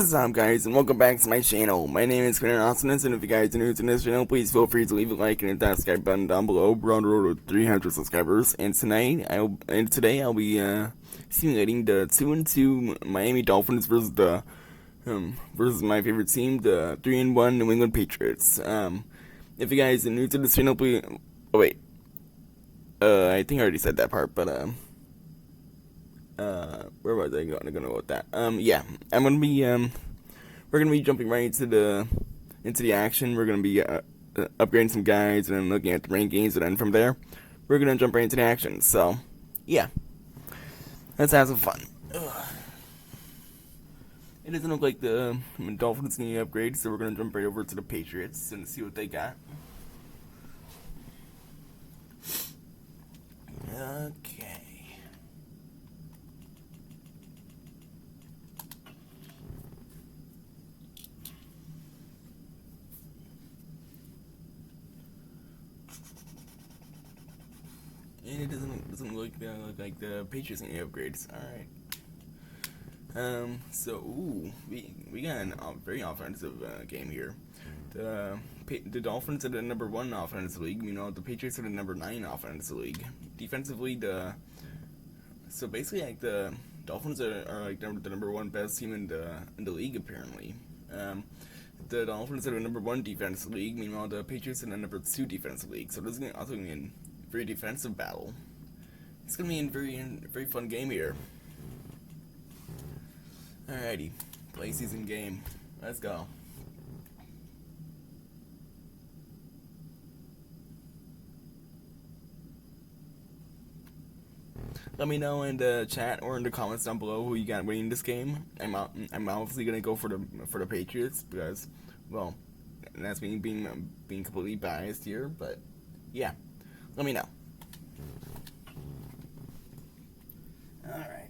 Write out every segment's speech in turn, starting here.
What's up, guys, and welcome back to my channel. My name is Quinn Awesomeness, and if you guys are new to this channel, please feel free to leave a like and hit that subscribe button down below. We're on the road to 300 subscribers, and today I'll be simulating the 2-2 Miami Dolphins versus my favorite team, the 3-1 New England Patriots. If you guys are new to this channel, please. Oh wait, I think I already said that part, but where was I gonna go with that? Yeah, I'm gonna be we're gonna be jumping right into the action. We're gonna be upgrading some guys and then looking at the rankings, and then from there, we're gonna jump right into the action. So, yeah, let's have some fun. Ugh. It doesn't look like the Dolphins need upgrades, so we're gonna jump right over to the Patriots and see what they got. Okay. And it doesn't look like the Patriots need upgrades. All right. So we got a very offensive game here. The Dolphins are the number 1 offensive league. Meanwhile, the Patriots are the number 9 offensive league. Defensively, so basically like the Dolphins are like the number 1 best team in the league apparently. The Dolphins are the number 1 defensive league. Meanwhile, the Patriots are the number 2 defensive league. So this is also going to be a very defensive battle. It's going to be a very fun game here. Alrighty, play season game. Let's go. Let me know in the chat or in the comments down below who you got winning this game. I'm obviously gonna go for the Patriots because, well, that's me being completely biased here. But yeah, let me know. Alrighty.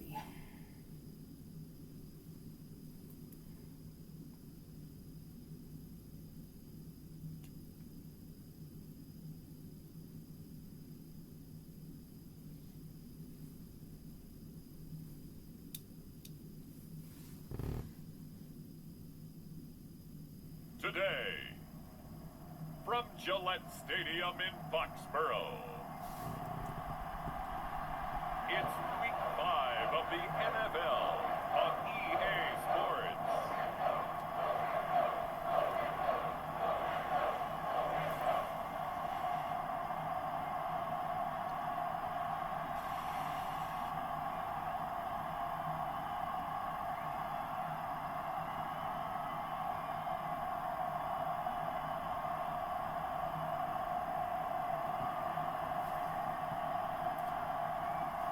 Today, from Gillette Stadium in Foxborough, it's Week 5 of the NFL on EA Sports.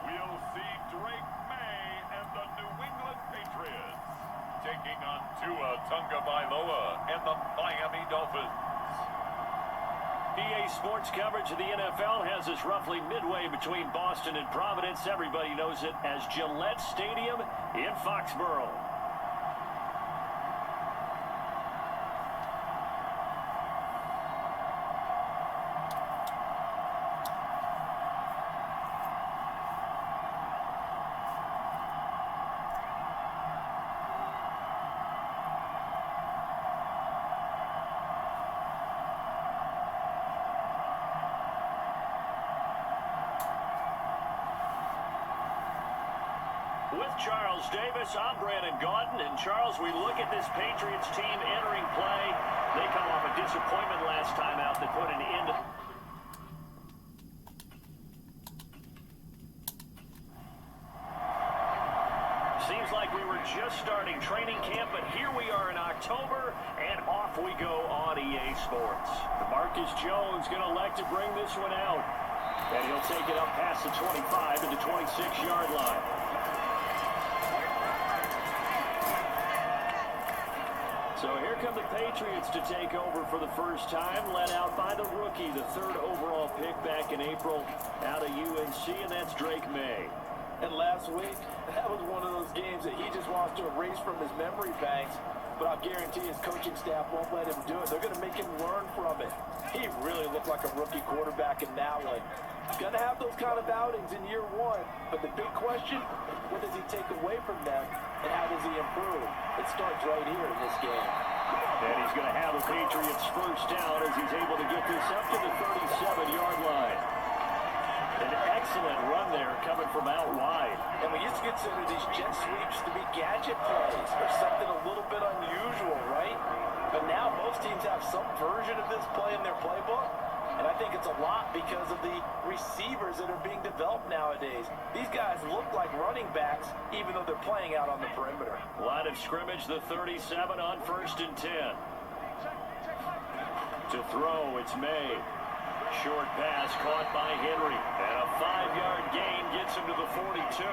We'll see Drake May and the New England Patriots taking on Tua Tagovailoa and the Miami Dolphins. EA Sports coverage of the NFL has us roughly midway between Boston and Providence. Everybody knows it as Gillette Stadium in Foxborough. With Charles Davis, I'm Brandon Gaudin. And Charles, we look at this Patriots team entering play. They come off a disappointment last time out that put an end to... Seems like we were just starting training camp, but here we are in October, and off we go on EA Sports. Marcus Jones going to elect to bring this one out. And he'll take it up past the 25 to the 26-yard line. So here come the Patriots to take over for the first time, led out by the rookie, the 3rd overall pick back in April out of UNC, and that's Drake May. And last week, that was one of those games that he just wants to erase from his memory banks. but I'll guarantee his coaching staff won't let him do it. They're going to make him learn from it. He really looked like a rookie quarterback in that one. Going to have those kind of outings in year one, but the big question, what does he take away from them, and how does he improve? It starts right here in this game. And he's going to have the Patriots first down as he's able to get this up to the 37-yard line. An excellent run there coming from out wide. And we used to consider these jet sweeps to be gadget plays or something a little bit unusual, right? But now most teams have some version of this play in their playbook. And I think it's a lot because of the receivers that are being developed nowadays. These guys look like running backs even though they're playing out on the perimeter. Line of scrimmage, the 37 on 1st and 10. To throw, it's May. Short pass caught by Henry. And a 5-yard gain gets him to the 42.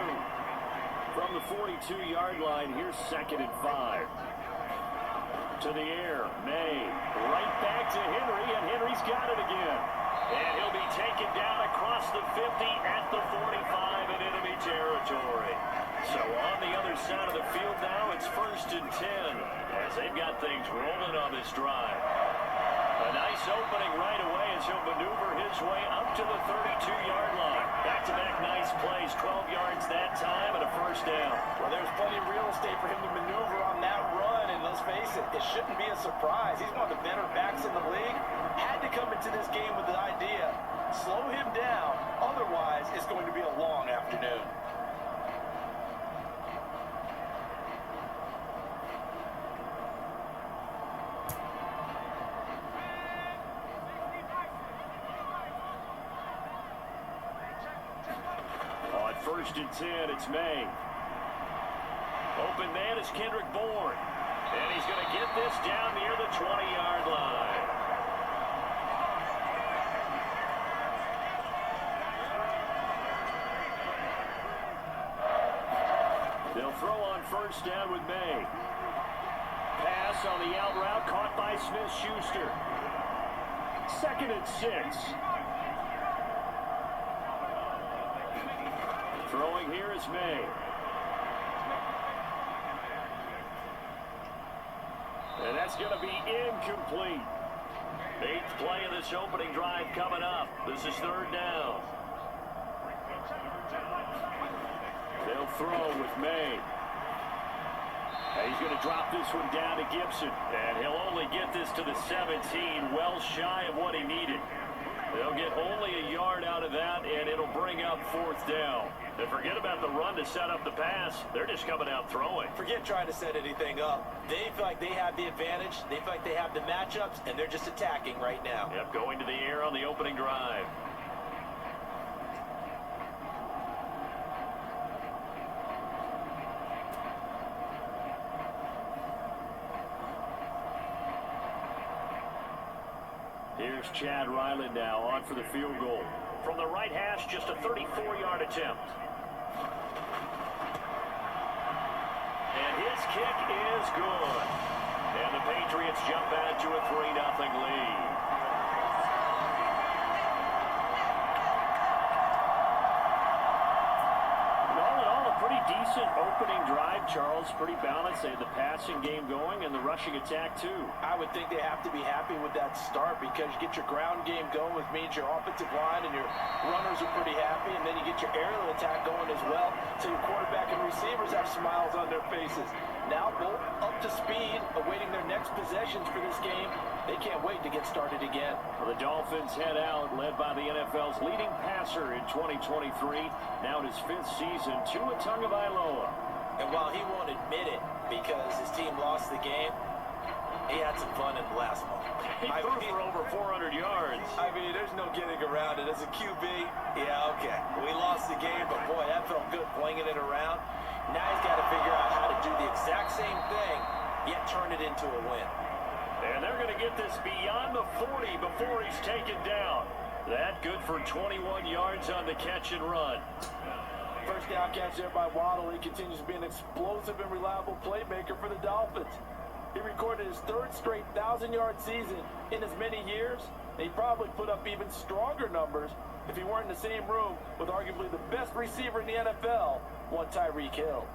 From the 42-yard line, here's 2nd and 5. To the air, May. Right back to Henry, and Henry's got it again. And he'll be taken down across the 50 at the 45 in enemy territory. So on the other side of the field now, it's 1st and 10 as they've got things rolling on this drive. A nice opening right away as he'll maneuver his way up to the 32-yard line. Back-to-back nice plays, 12 yards that time and a first down. Well, there's plenty of real estate for him to maneuver on that run, and let's face it, it shouldn't be a surprise. He's one of the better backs in the league. Had to come into this game with the idea, slow him down, otherwise it's going to be a long afternoon. On 1st and 10, it's May. Open man is Kendrick Bourne. And he's going to get this down near the 20-yard line. They'll throw on 1st down with May. Pass on the out route caught by Smith-Schuster. 2nd and 6. Throwing here is May. And that's going to be incomplete. 8th play of this opening drive coming up. This is 3rd down. They'll throw with May. And he's going to drop this one down to Gibson. And he'll only get this to the 17, well shy of what he needed. They'll get only a yard out of that, and it'll bring up 4th down. And forget about the run to set up the pass. They're just coming out throwing. Forget trying to set anything up. They feel like they have the advantage. They feel like they have the matchups, and they're just attacking right now. Yep, going to the air on the opening drive. Here's Chad Ryland now on for the field goal. From the right hash, just a 34-yard attempt. And his kick is good. And the Patriots jump out to a 3-0 lead. All in all, a pretty decent opening drive, Charles. Pretty balanced. They had the passing game going and the rushing attack, too. I would think they have to be happy with that start because you get your ground game going, which means your offensive line and your runners are pretty happy, and then you get your aerial attack going as well, so your quarterback and receivers have smiles on their faces. Now both up to speed, awaiting their next possessions for this game. They can't wait to get started again. Well, the Dolphins head out, led by the NFL's leading passer in 2023. Now in his 5th season, Tua Tagovailoa. And while he won't admit it because his team lost the game, he had some fun in the last one. He threw for over 400 yards. I mean, there's no getting around it. As a QB, yeah, okay. We lost the game, but boy, that felt good flinging it around. Now he's got to figure out how to do the exact same thing, yet turn it into a win. And they're going to get this beyond the 40 before he's taken down. That good for 21 yards on the catch and run. First down catch there by Waddle. He continues to be an explosive and reliable playmaker for the Dolphins. He recorded his 3rd straight 1,000-yard season in as many years. He probably put up even stronger numbers if he weren't in the same room with arguably the best receiver in the NFL, one Tyreek Hill.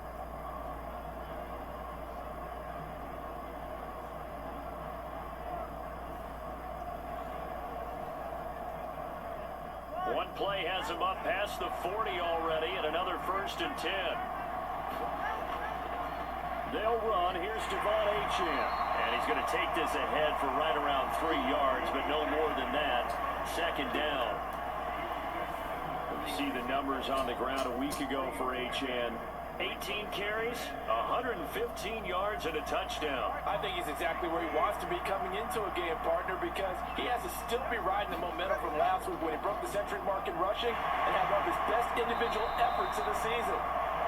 One play has him up past the 40 already, and another 1st and 10. They'll run. Here's Devon Achane. And he's going to take this ahead for right around 3 yards, but no more than that. 2nd down. You see the numbers on the ground a week ago for Achane. 18 carries, 115 yards, and a touchdown. I think he's exactly where he wants to be coming into a game, partner, because he has to still be riding the momentum from last week when he broke the century mark in rushing and had one of his best individual efforts of the season.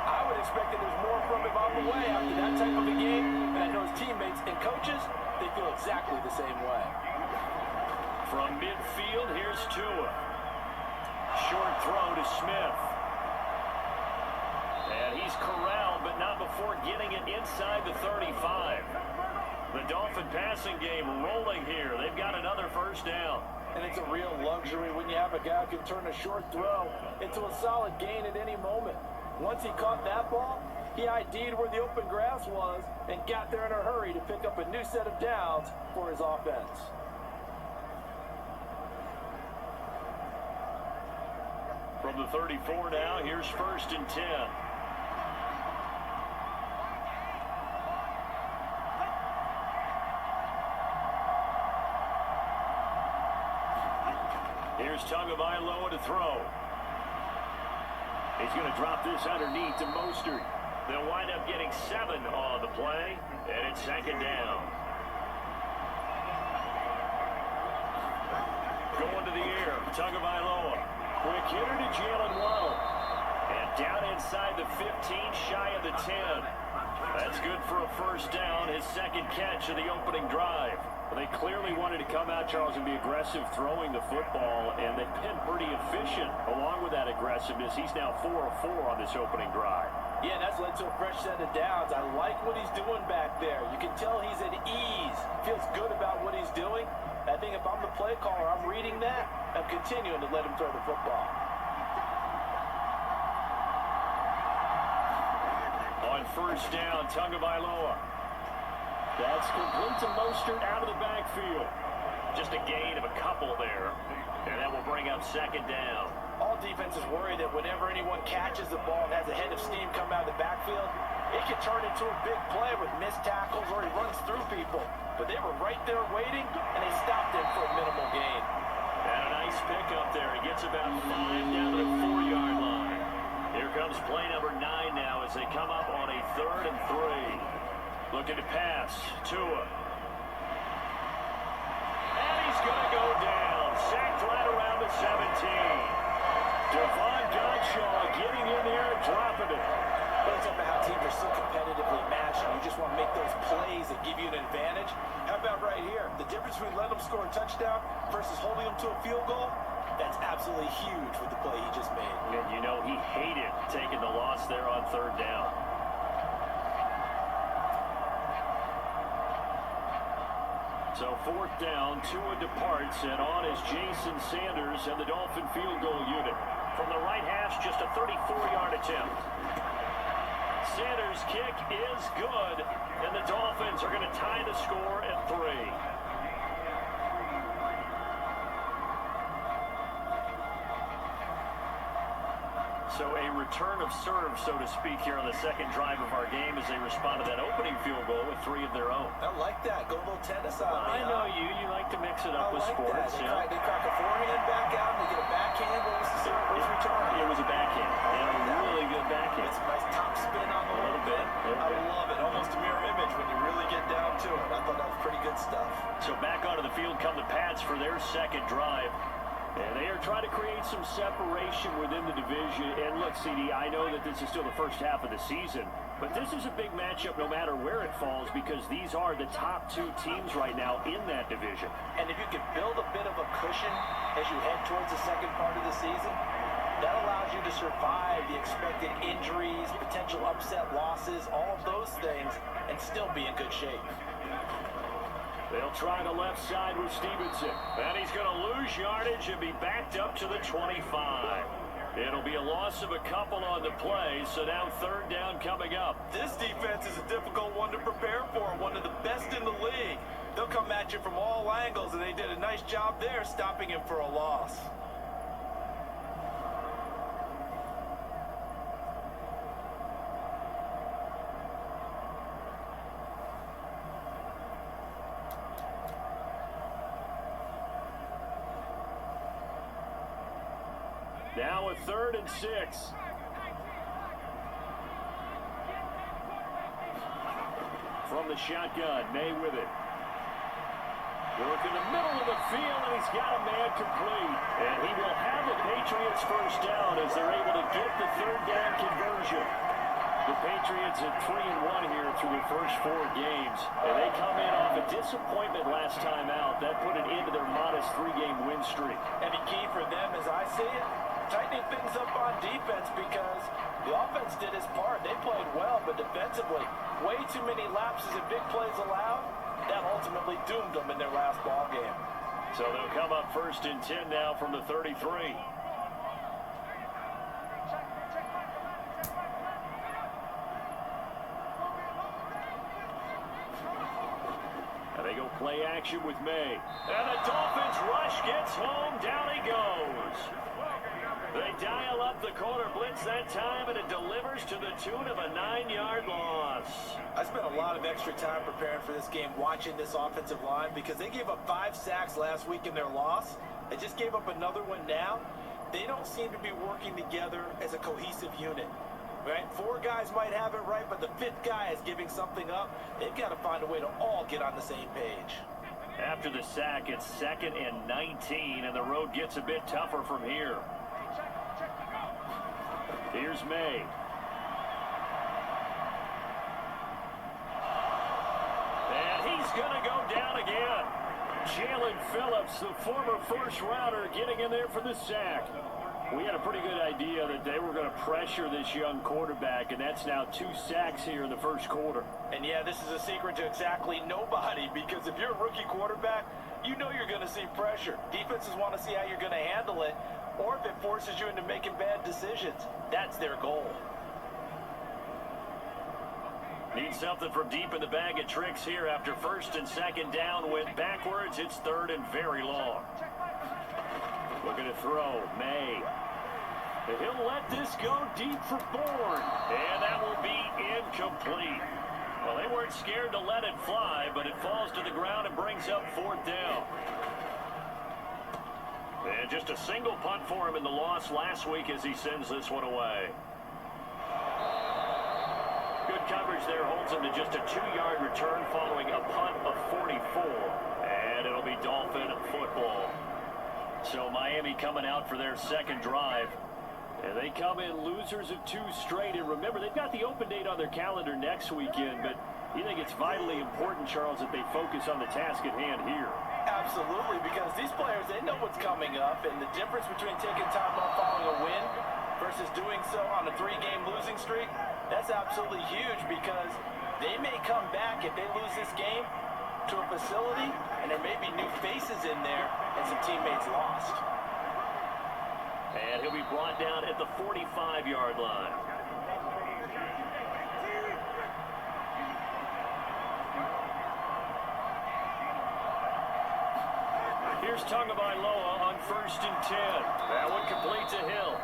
I would expect that there's more from him on the way after that type of a game, and I know his teammates and coaches, they feel exactly the same way. From midfield, here's Tua. Short throw to Smith. And he's corralled, but not before getting it inside the 35. The Dolphin passing game rolling here. They've got another 1st down. And it's a real luxury when you have a guy who can turn a short throw into a solid gain at any moment. Once he caught that ball, he ID'd where the open grass was and got there in a hurry to pick up a new set of downs for his offense. From the 34 now, here's 1st and 10. Here's Tagovailoa to throw. He's going to drop this underneath to Mostert. They'll wind up getting 7 on the play, and it's 2nd down. Going to the air, Tagovailoa. Quick hitter to Jalen Waddle. And down inside the 15, shy of the 10. That's good for a 1st down, his 2nd catch of the opening drive. They clearly wanted to come out, Charles, and be aggressive throwing the football, and they've been pretty efficient along with that aggressiveness. He's now 4 of 4 on this opening drive. Yeah, that's led to a fresh set of downs. I like what he's doing back there. You can tell he's at ease, feels good about what he's doing. I think if I'm the play caller, I'm reading that. I'm continuing to let him throw the football. On 1st down, Tagovailoa. That's complete to Mostert out of the backfield. Just a gain of a couple there. And that will bring up 2nd down. All defenses worry that whenever anyone catches the ball and has a head of steam come out of the backfield, it can turn into a big play with missed tackles or he runs through people. But they were right there waiting, and they stopped him for a minimal gain. And a nice pickup there. He gets about 5 down to the 4-yard line. Here comes play number 9 now as they come up on a 3rd and 3. Looking to pass. Tua. And he's going to go down. Sacked right around the 17. Devon Godshaw getting in there and dropping it. But it's up to how teams are so competitively matched, and you just want to make those plays that give you an advantage. How about right here? The difference between letting them score a touchdown versus holding them to a field goal, that's absolutely huge with the play he just made. And you know he hated taking the loss there on 3rd down. So 4th down, Tua departs, and on is Jason Sanders and the Dolphin field goal unit. From the right hash, just a 34-yard attempt. Sanders' kick is good, and the Dolphins are going to tie the score at 3. So a return of serve, so to speak, here on the 2nd drive of our game as they respond to that opening field goal with 3 of their own. I like that. Go a little tennis on Well, me. I know you. You like to mix it up with like sports. That. They crack a forehand back out, and they get a backhand. What was the serve? What was the return? It was a backhand. And a really good backhand. It's a nice top spin on the little bit. I love it. Almost a mirror image when you really get down to it. I thought that was pretty good stuff. So back onto the field come the Pats for their 2nd drive. And they are trying to create some separation within the division. And look, CD, I know that this is still the first half of the season, but this is a big matchup no matter where it falls because these are the top 2 teams right now in that division. And if you can build a bit of a cushion as you head towards the 2nd part of the season, that allows you to survive the expected injuries, potential upset losses, all of those things, and still be in good shape. They'll try the left side with Stevenson. And he's going to lose yardage and be backed up to the 25. It'll be a loss of a couple on the play, so now 3rd down coming up. This defense is a difficult one to prepare for, one of the best in the league. They'll come at you from all angles, and they did a nice job there stopping him for a loss. Now a 3rd and 6. From the shotgun, May with it. Work in the middle of the field, and he's got a man complete. And he will have the Patriots first down as they're able to get the 3rd down conversion. The Patriots at 3-1 here through the first 4 games. And they come in off a disappointment last time out. That put it into their modest 3-game win streak. And the key for them, as I see it, tightening things up on defense, because the offense did its part. They played well, but defensively, way too many lapses and big plays allowed. That ultimately doomed them in their last ball game. So they'll come up 1st and 10 now from the 33. And they go play action with May. And the Dolphins rush, gets home, down he goes. They dial up the corner blitz that time, and it delivers to the tune of a 9-yard loss. I spent a lot of extra time preparing for this game, watching this offensive line, because they gave up 5 sacks last week in their loss. They just gave up another one now. They don't seem to be working together as a cohesive unit. Right? 4 guys might have it right, but the 5th guy is giving something up. They've got to find a way to all get on the same page. After the sack, it's 2nd and 19, and the road gets a bit tougher from here. Here's May. And he's going to go down again. Jalen Phillips, the former first-rounder, getting in there for the sack. We had a pretty good idea that they were going to pressure this young quarterback, and that's now 2 sacks here in the first quarter. And yeah, this is a secret to exactly nobody, because if you're a rookie quarterback, you know you're going to see pressure. Defenses want to see how you're going to handle it, or if it forces you into making bad decisions. That's their goal. Need something from deep in the bag of tricks here after 1st and 2nd down. Went backwards. It's 3rd and very long. Looking to throw. May. And he'll let this go deep for Bourne. And that will be incomplete. Well, they weren't scared to let it fly, but it falls to the ground and brings up 4th down. And just a single punt for him in the loss last week as he sends this one away. Good coverage there holds him to just a 2-yard return following a punt of 44. And it'll be Dolphin football. So Miami coming out for their 2nd drive. And they come in losers of 2 straight. And remember, they've got the open date on their calendar next weekend. But you think it's vitally important, Charles, that they focus on the task at hand here? Absolutely, because these players, they know what's coming up. And the difference between taking time off following a win versus doing so on a 3-game losing streak, that's absolutely huge, because they may come back if they lose this game to a facility, and there may be new faces in there and some teammates lost. And he'll be brought down at the 45-yard line. Here's Tagovailoa on 1st and 10. That one complete to Hill.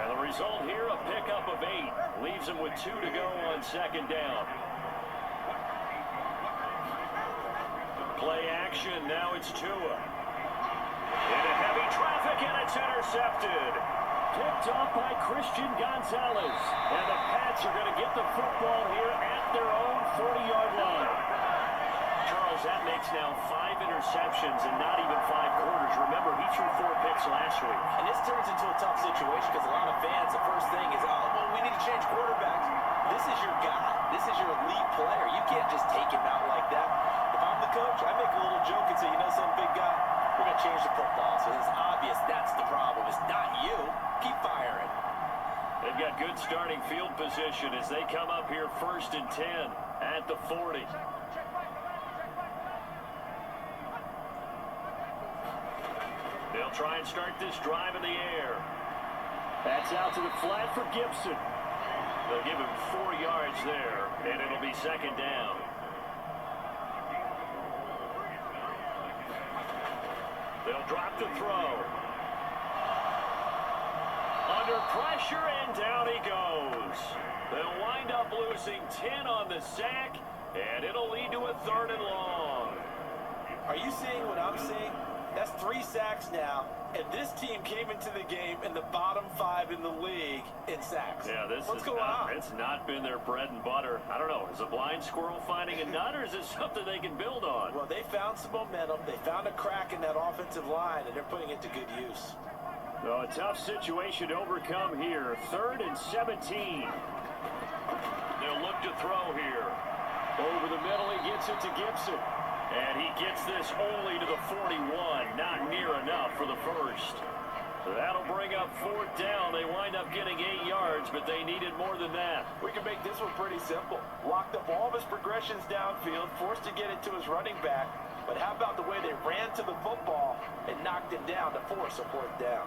And the result here, a pickup of 8. Leaves him with 2 to go on 2nd down. Play action, now it's Tua. Into heavy traffic, and it's intercepted. Picked off by Christian Gonzalez. And the Pats are going to get the football here at their own 40-yard line. Charles, that makes now 5 interceptions in not even 5 quarters. Remember, he threw 4 picks last week. And this turns into a tough situation, because a lot of fans, the first thing is, oh, well, we need to change quarterbacks. This is your guy. This is your elite player. You can't just take him out like that. If I'm the coach, I make a little joke and say, you know, some big guy, we're going to change the football. So it's obvious that's the problem. It's not you. Keep firing. They've got good starting field position as they come up here 1st and 10 at the 40. They'll try and start this drive in the air. That's out to the flat for Gibson. They'll give him 4 yards there, and it'll be 2nd down. They'll drop the throw. Under pressure, and down he goes. They'll wind up losing 10 on the sack, and it'll lead to a 3rd and long. Are you seeing what I'm seeing? That's 3 sacks now, and this team came into the game in the bottom 5 in the league in sacks. Yeah, What's going on? It's not been their bread and butter. I don't know. Is a blind squirrel finding a nut, or is it something they can build on? Well, they found some momentum. They found a crack in that offensive line, and they're putting it to good use. So a tough situation to overcome here. 3rd and 17. They'll look to throw here. Over the middle, he gets it to Gibson. And he gets this only to the 41. Not near enough for the first. That'll bring up 4th down. They wind up getting 8 yards, but they needed more than that. We can make this one pretty simple. Locked up all of his progressions downfield, forced to get it to his running back. But how about the way they ran to the football and knocked it down to force a 4th down?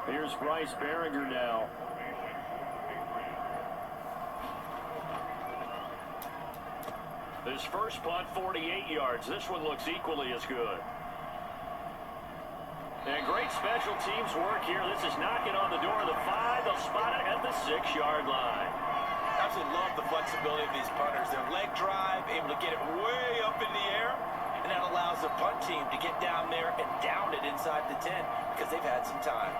Here's Bryce Behringer now. His first punt, 48 yards. This one looks equally as good. And great special teams work here. This is knocking on the door of the 5. They'll spot it at the 6-yard line. Absolutely love the flexibility of these punters. Their leg drive, able to get it way up in the air, and that allows the punt team to get down there and down it inside the 10 because they've had some time.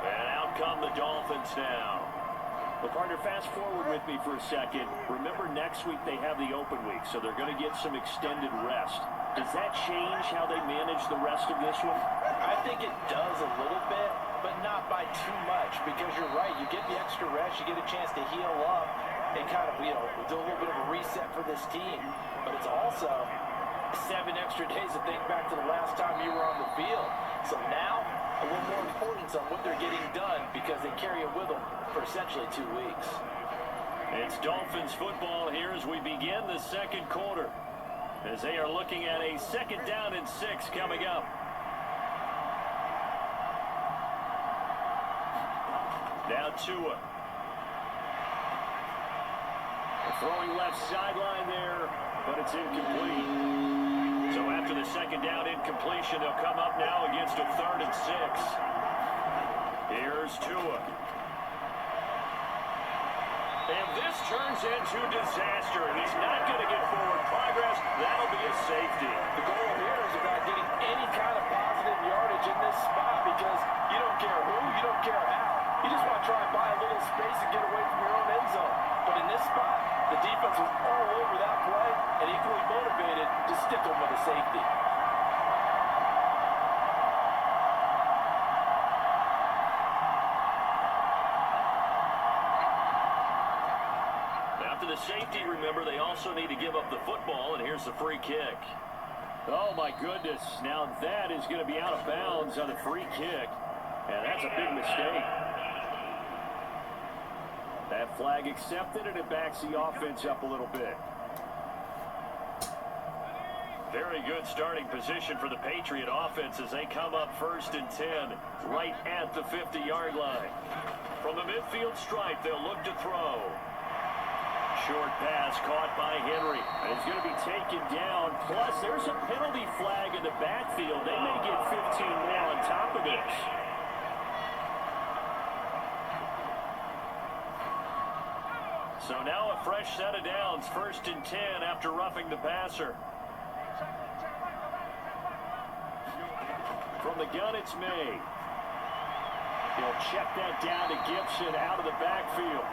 And out come the Dolphins now. Well, partner, fast forward with me for a second. Remember, next week they have the open week, so they're going to get some extended rest. Does that change how they manage the rest of this one? I think it does a little bit, but not by too much, because you're right. You get the extra rest, you get a chance to heal up and kind of, do a little bit of a reset for this team. But it's also 7 extra days to think back to the last time you were on the field. So now, a little more importance on what they're getting done because they carry it with them for essentially 2 weeks. It's Dolphins football here as we begin the second quarter, as they are looking at a 2nd down and 6 coming up. Now Tua. Throwing left sideline there, but it's incomplete. So after the 2nd down incompletion, they'll come up now against a 3rd and 6. Here's Tua. And this turns into disaster. He's not going to get forward progress. That'll be a safety. The goal here is about getting any kind of positive yardage in this spot because you don't care who, you don't care how. You just want to try and buy a little space and get away from your own end zone. But in this spot, the defense was all over that play and equally motivated to stick them with a safety. After the safety, remember, they also need to give up the football, and here's the free kick. Oh, my goodness. Now that is going to be out of bounds on the free kick, and that's a big mistake. That flag accepted, and it backs the offense up a little bit. Very good starting position for the Patriot offense as they come up 1st and 10, right at the 50-yard line. From the midfield stripe, they'll look to throw. Short pass caught by Henry. And he's going to be taken down. Plus, there's a penalty flag in the backfield. They may get 15 more on top of this. So now a fresh set of downs. 1st and 10 after roughing the passer. From the gun, it's May. He'll check that down to Gibson out of the backfield.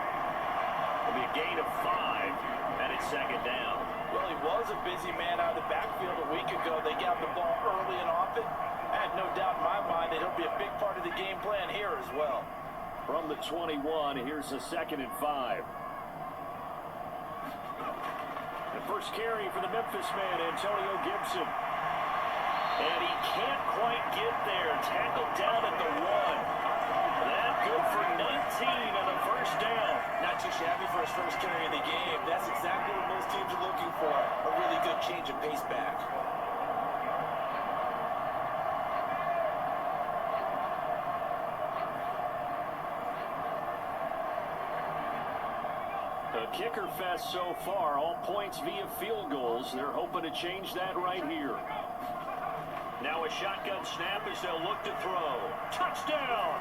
It'll be a gain of 5, and it's 2nd down. Well, he was a busy man out of the backfield a week ago. They got the ball early and often. I had no doubt in my mind that he'll be a big part of the game plan here as well. From the 21, here's a 2nd and 5. The first carry for the Memphis man, Antonio Gibson. And he can't quite get there. Tackled down at the 1. That good for 19 on the 1st down. Not too shabby for his first carry of the game. That's exactly what most teams are looking for. A really good change of pace back. A kicker fest so far. All points via field goals. They're hoping to change that right here. Now a shotgun snap as they'll look to throw. Touchdown!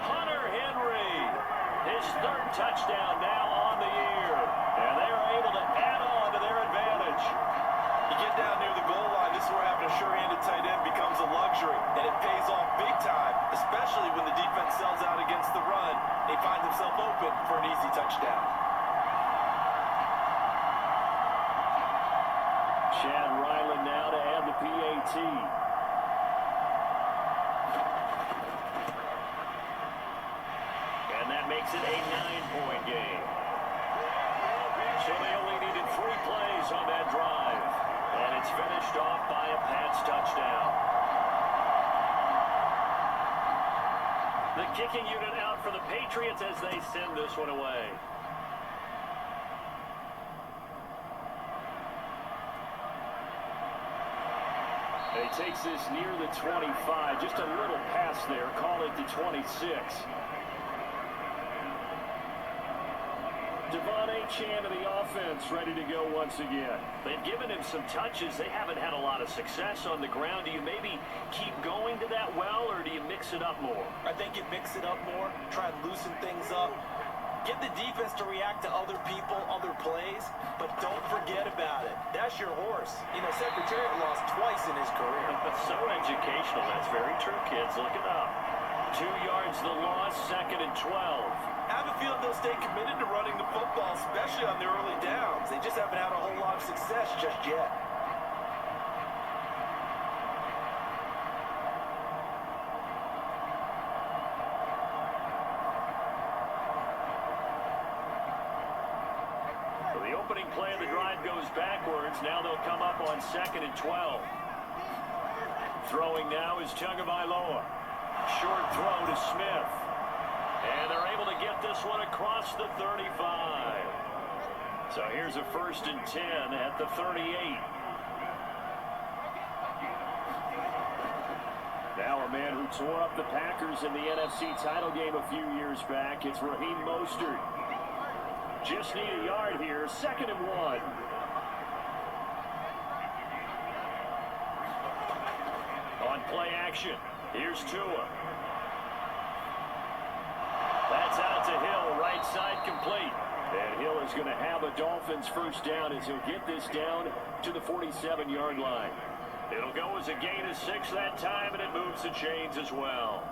Hunter Henry. His 3rd touchdown now on the year. And they are able to add touchdown. Chad Ryland now to add the PAT. And that makes it a 9-point game. So they only needed 3 plays on that drive. And it's finished off by a Pats touchdown. The kicking unit out for the Patriots as they send this one away. And he takes this near the 25. Just a little pass there. Call it the 26. Devon Achane of the offense ready to go once again. They've given him some touches. They haven't had a lot of success on the ground. Do you maybe keep going to that well, or do you mix it up more? I think you mix it up more, try and loosen things up. Get the defense to react to other people, other plays, but don't forget about it. That's your horse. You know, Secretariat lost twice in his career. So educational. That's very true, kids. Look it up. 2 yards the loss, 2nd and 12. I have a feeling they'll stay committed to running the football, especially on the early downs. They just haven't had a whole lot of success just yet. So the opening play of the drive goes backwards. Now they'll come up on 2nd and 12. Throwing now is Tagovailoa. Short throw to Smith. And they're able to get this one across the 35. So here's a 1st and 10 at the 38. Now a man who tore up the Packers in the NFC title game a few years back. It's Raheem Mostert. Just need a yard here. 2nd and 1. On play action, here's Tua. That's out to Hill, right side complete. And Hill is going to have a Dolphins 1st down as he'll get this down to the 47-yard line. It'll go as a gain of 6 that time, and it moves the chains as well.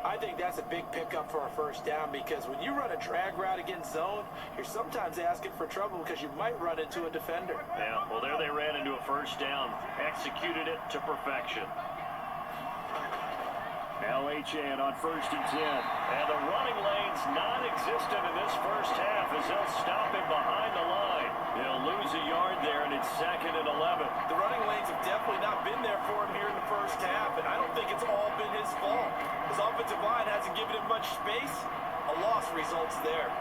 I think that's a big pickup for a 1st down, because when you run a drag route against zone, you're sometimes asking for trouble because you might run into a defender. Yeah, well, there they ran into a 1st down, executed it to perfection. Now Achane on 1st and 10. And the running lane's non-existent in this 1st half as they'll stop him behind the line. He'll lose a yard there, and it's 2nd and 11. The running lanes have definitely not been there for him here in the 1st half, and I don't think it's all been his fault. His offensive line hasn't given him much space. A loss results there.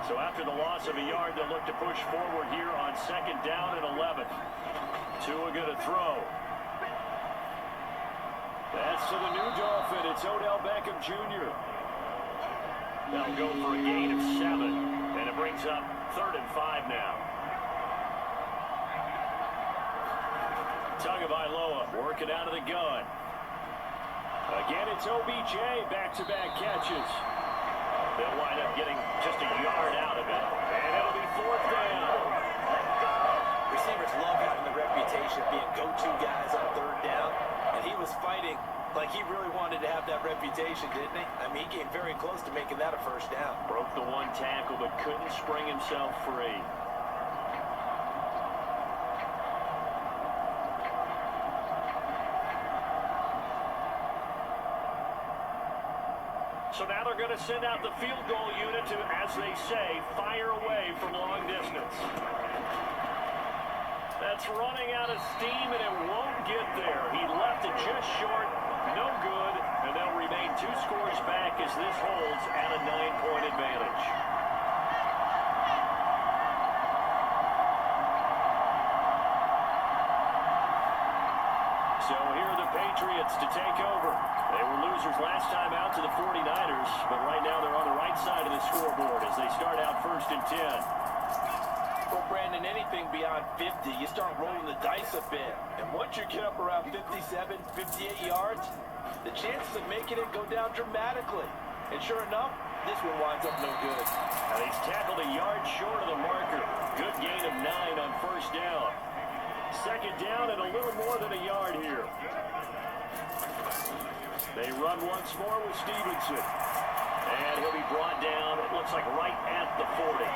So after the loss of a yard, they'll look to push forward here on 2nd down and 11. Tua going to throw. That's to the new Dolphin. It's Odell Beckham Jr. They'll go for a gain of 7, and it brings up 3rd and 5 now. Tagovailoa working out of the gun. Again, it's OBJ, back-to-back catches. They'll wind up getting just a yard out of it, and it'll be 4th down. Receivers love having the reputation of being go-to guys on 3rd down, and he was fighting like he really wanted to have that reputation, didn't he? I mean, he came very close to making that a 1st down. Broke the 1 tackle, but couldn't spring himself free. So now they're going to send out the field goal unit to, as they say, fire away from long distance. That's running out of steam, and it won't get there. He left it just short, no good, and they'll remain 2 scores back as this holds at a 9-point advantage. So here are the Patriots to take over. They were losers last time out to the 49ers, but right now they're on the right side of the scoreboard as they start out 1st and 10. Well, Brandon, anything beyond 50, you start rolling the dice a bit. And once you get up around 57, 58 yards, the chances of making it go down dramatically. And sure enough, this one winds up no good. Now he's tackled a yard short of the marker. Good gain of 9 on 1st down. 2nd down and a little more than a yard here. They run once more with Stevenson. And he'll be brought down, it looks like right at the 40.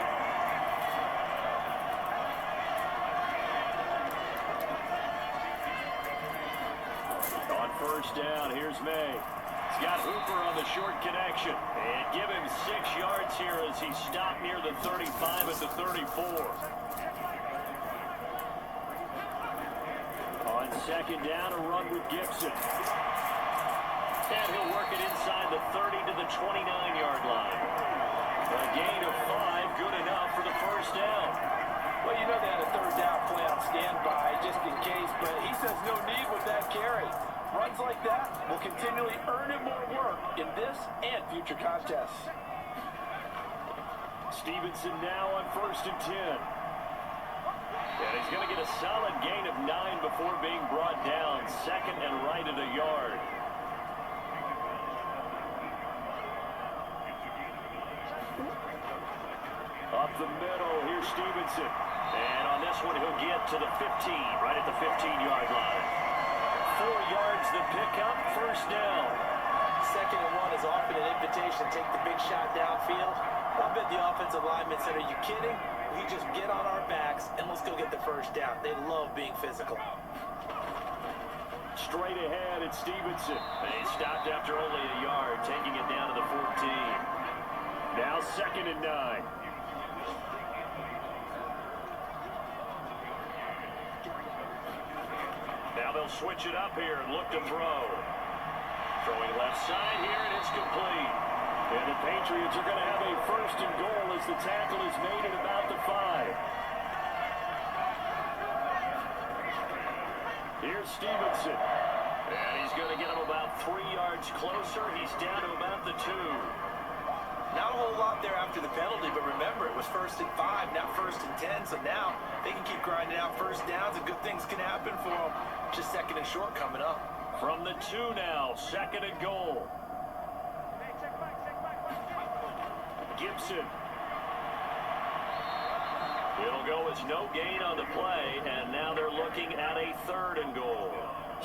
On first down, here's May. He's got Hooper on the short connection. And give him 6 yards here as he stopped near the 35 at the 34. On second down, a run with Gibson. And he'll work it inside the 30 to the 29-yard line. A gain of 5, good enough for the first down. Well, you know they had a third down play on standby just in case, but he says no need with that carry. Runs like that will continually earn him more work in this and future contests. Stevenson now on first and 10. And he's going to get a solid gain of 9 before being brought down. Second and right at a yard. Up the middle, here's Stevenson. And on this one, he'll get to the 15, right at the 15-yard line. 4 yards the pickup, first down. Second and 1 is often an invitation to take the big shot downfield. I bet the offensive lineman said, are you kidding? We just get on our backs and let's go get the first down. They love being physical. Straight ahead, it's Stevenson. They stopped after only a yard, taking it down to the 14. Now second and 9. Now they'll switch it up here and look to throw. Throwing left side here, and it's complete. And the Patriots are going to have a first and goal as the tackle is made at about the 5. Here's Stevenson. And he's going to get him about 3 yards closer. He's down to about the 2. Not a whole lot there after the penalty, but remember, it was first and 5, not first and 10, so now they can keep grinding out first downs and good things can happen for them. Just second and short coming up. From the 2 now, second and goal. Gibson. It'll go as no gain on the play, and now they're looking at a third and goal.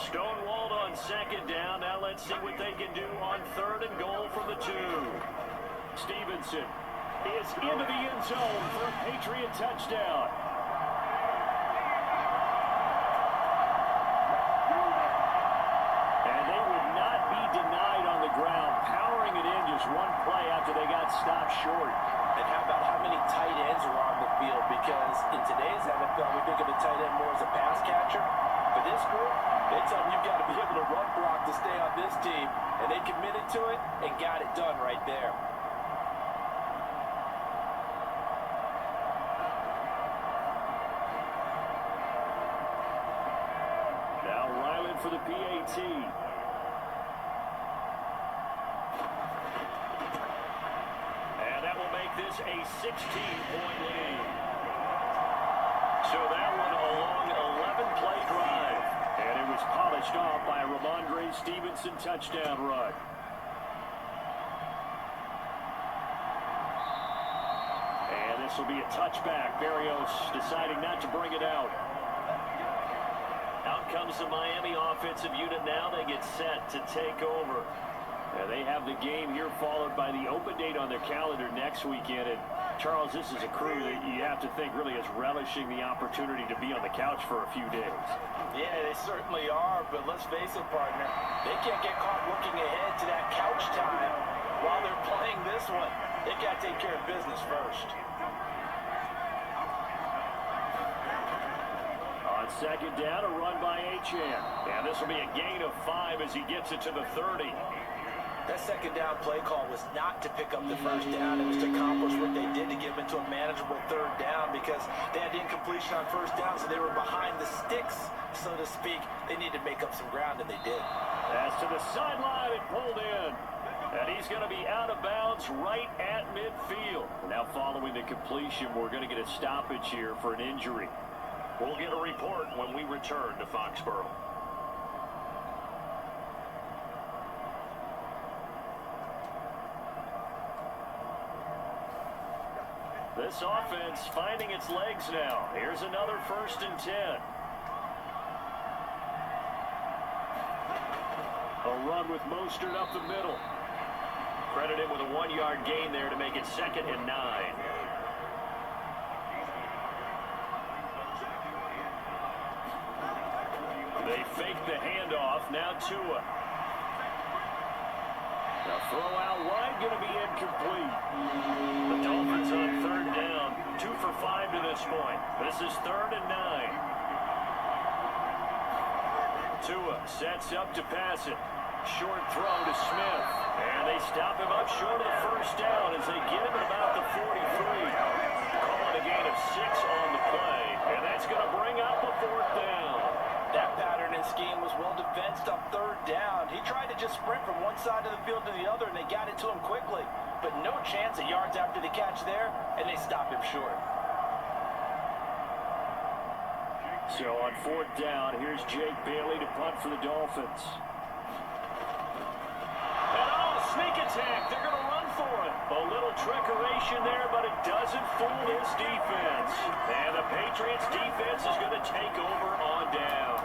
Stonewalled on second down. Now let's see what they can do on third and goal from the 2. Stevenson is into the end zone for a Patriot touchdown. And they would not be denied on the ground, powering it in just one play after they got stopped short. And how about how many tight ends are on the field? Because in today's NFL, we think of a tight end more as a pass catcher. For this group, they tell them you've got to be able to run block to stay on this team. And they committed to it and got it done right there. For the PAT. And that will make this a 16-point lead. So that one a long 11-play drive. And it was polished off by a Ramondre Stevenson touchdown run. And this will be a touchback. Berrios deciding not to bring it out. Out comes the Miami offensive unit now. They get set to take over. And they have the game here followed by the open date on their calendar next weekend. And Charles, this is a crew that you have to think really is relishing the opportunity to be on the couch for a few days. Yeah, they certainly are. But let's face it, partner, they can't get caught looking ahead to that couch time while they're playing this one. They got to take care of business first. Second down, a run by Achane. And this will be a gain of 5 as he gets it to the 30. That second down play call was not to pick up the first down. It was to accomplish what they did to get them into a manageable third down because they had incompletion on first down, so they were behind the sticks, so to speak. They needed to make up some ground, and they did. That's to the sideline and pulled in. And he's going to be out of bounds right at midfield. Now following the completion, we're going to get a stoppage here for an injury. We'll get a report when we return to Foxborough. This offense finding its legs now. Here's another first and 10. A run with Mostert up the middle. Credit him with a 1-yard gain there to make it 2nd and 9. They fake the handoff. Now Tua. The throw out wide going to be incomplete. The Dolphins on 3rd down. 2 for 5 to this point. This is 3rd and 9. Tua sets up to pass it. Short throw to Smith. And they stop him up short of the 1st down as they get him at about the 43. Calling a gain of 6 on the play. And that's going to bring up a 4th down. That pattern and scheme was well defensed on 3rd down. He tried to just sprint from one side of the field to the other, and they got it to him quickly. But no chance of yards after the catch there, and they stopped him short. So on 4th down, here's Jake Bailey to punt for the Dolphins. And sneak attack. They're going to run for it. A little trickeration there, but it doesn't fool this defense. And the Patriots defense is going to take over on down.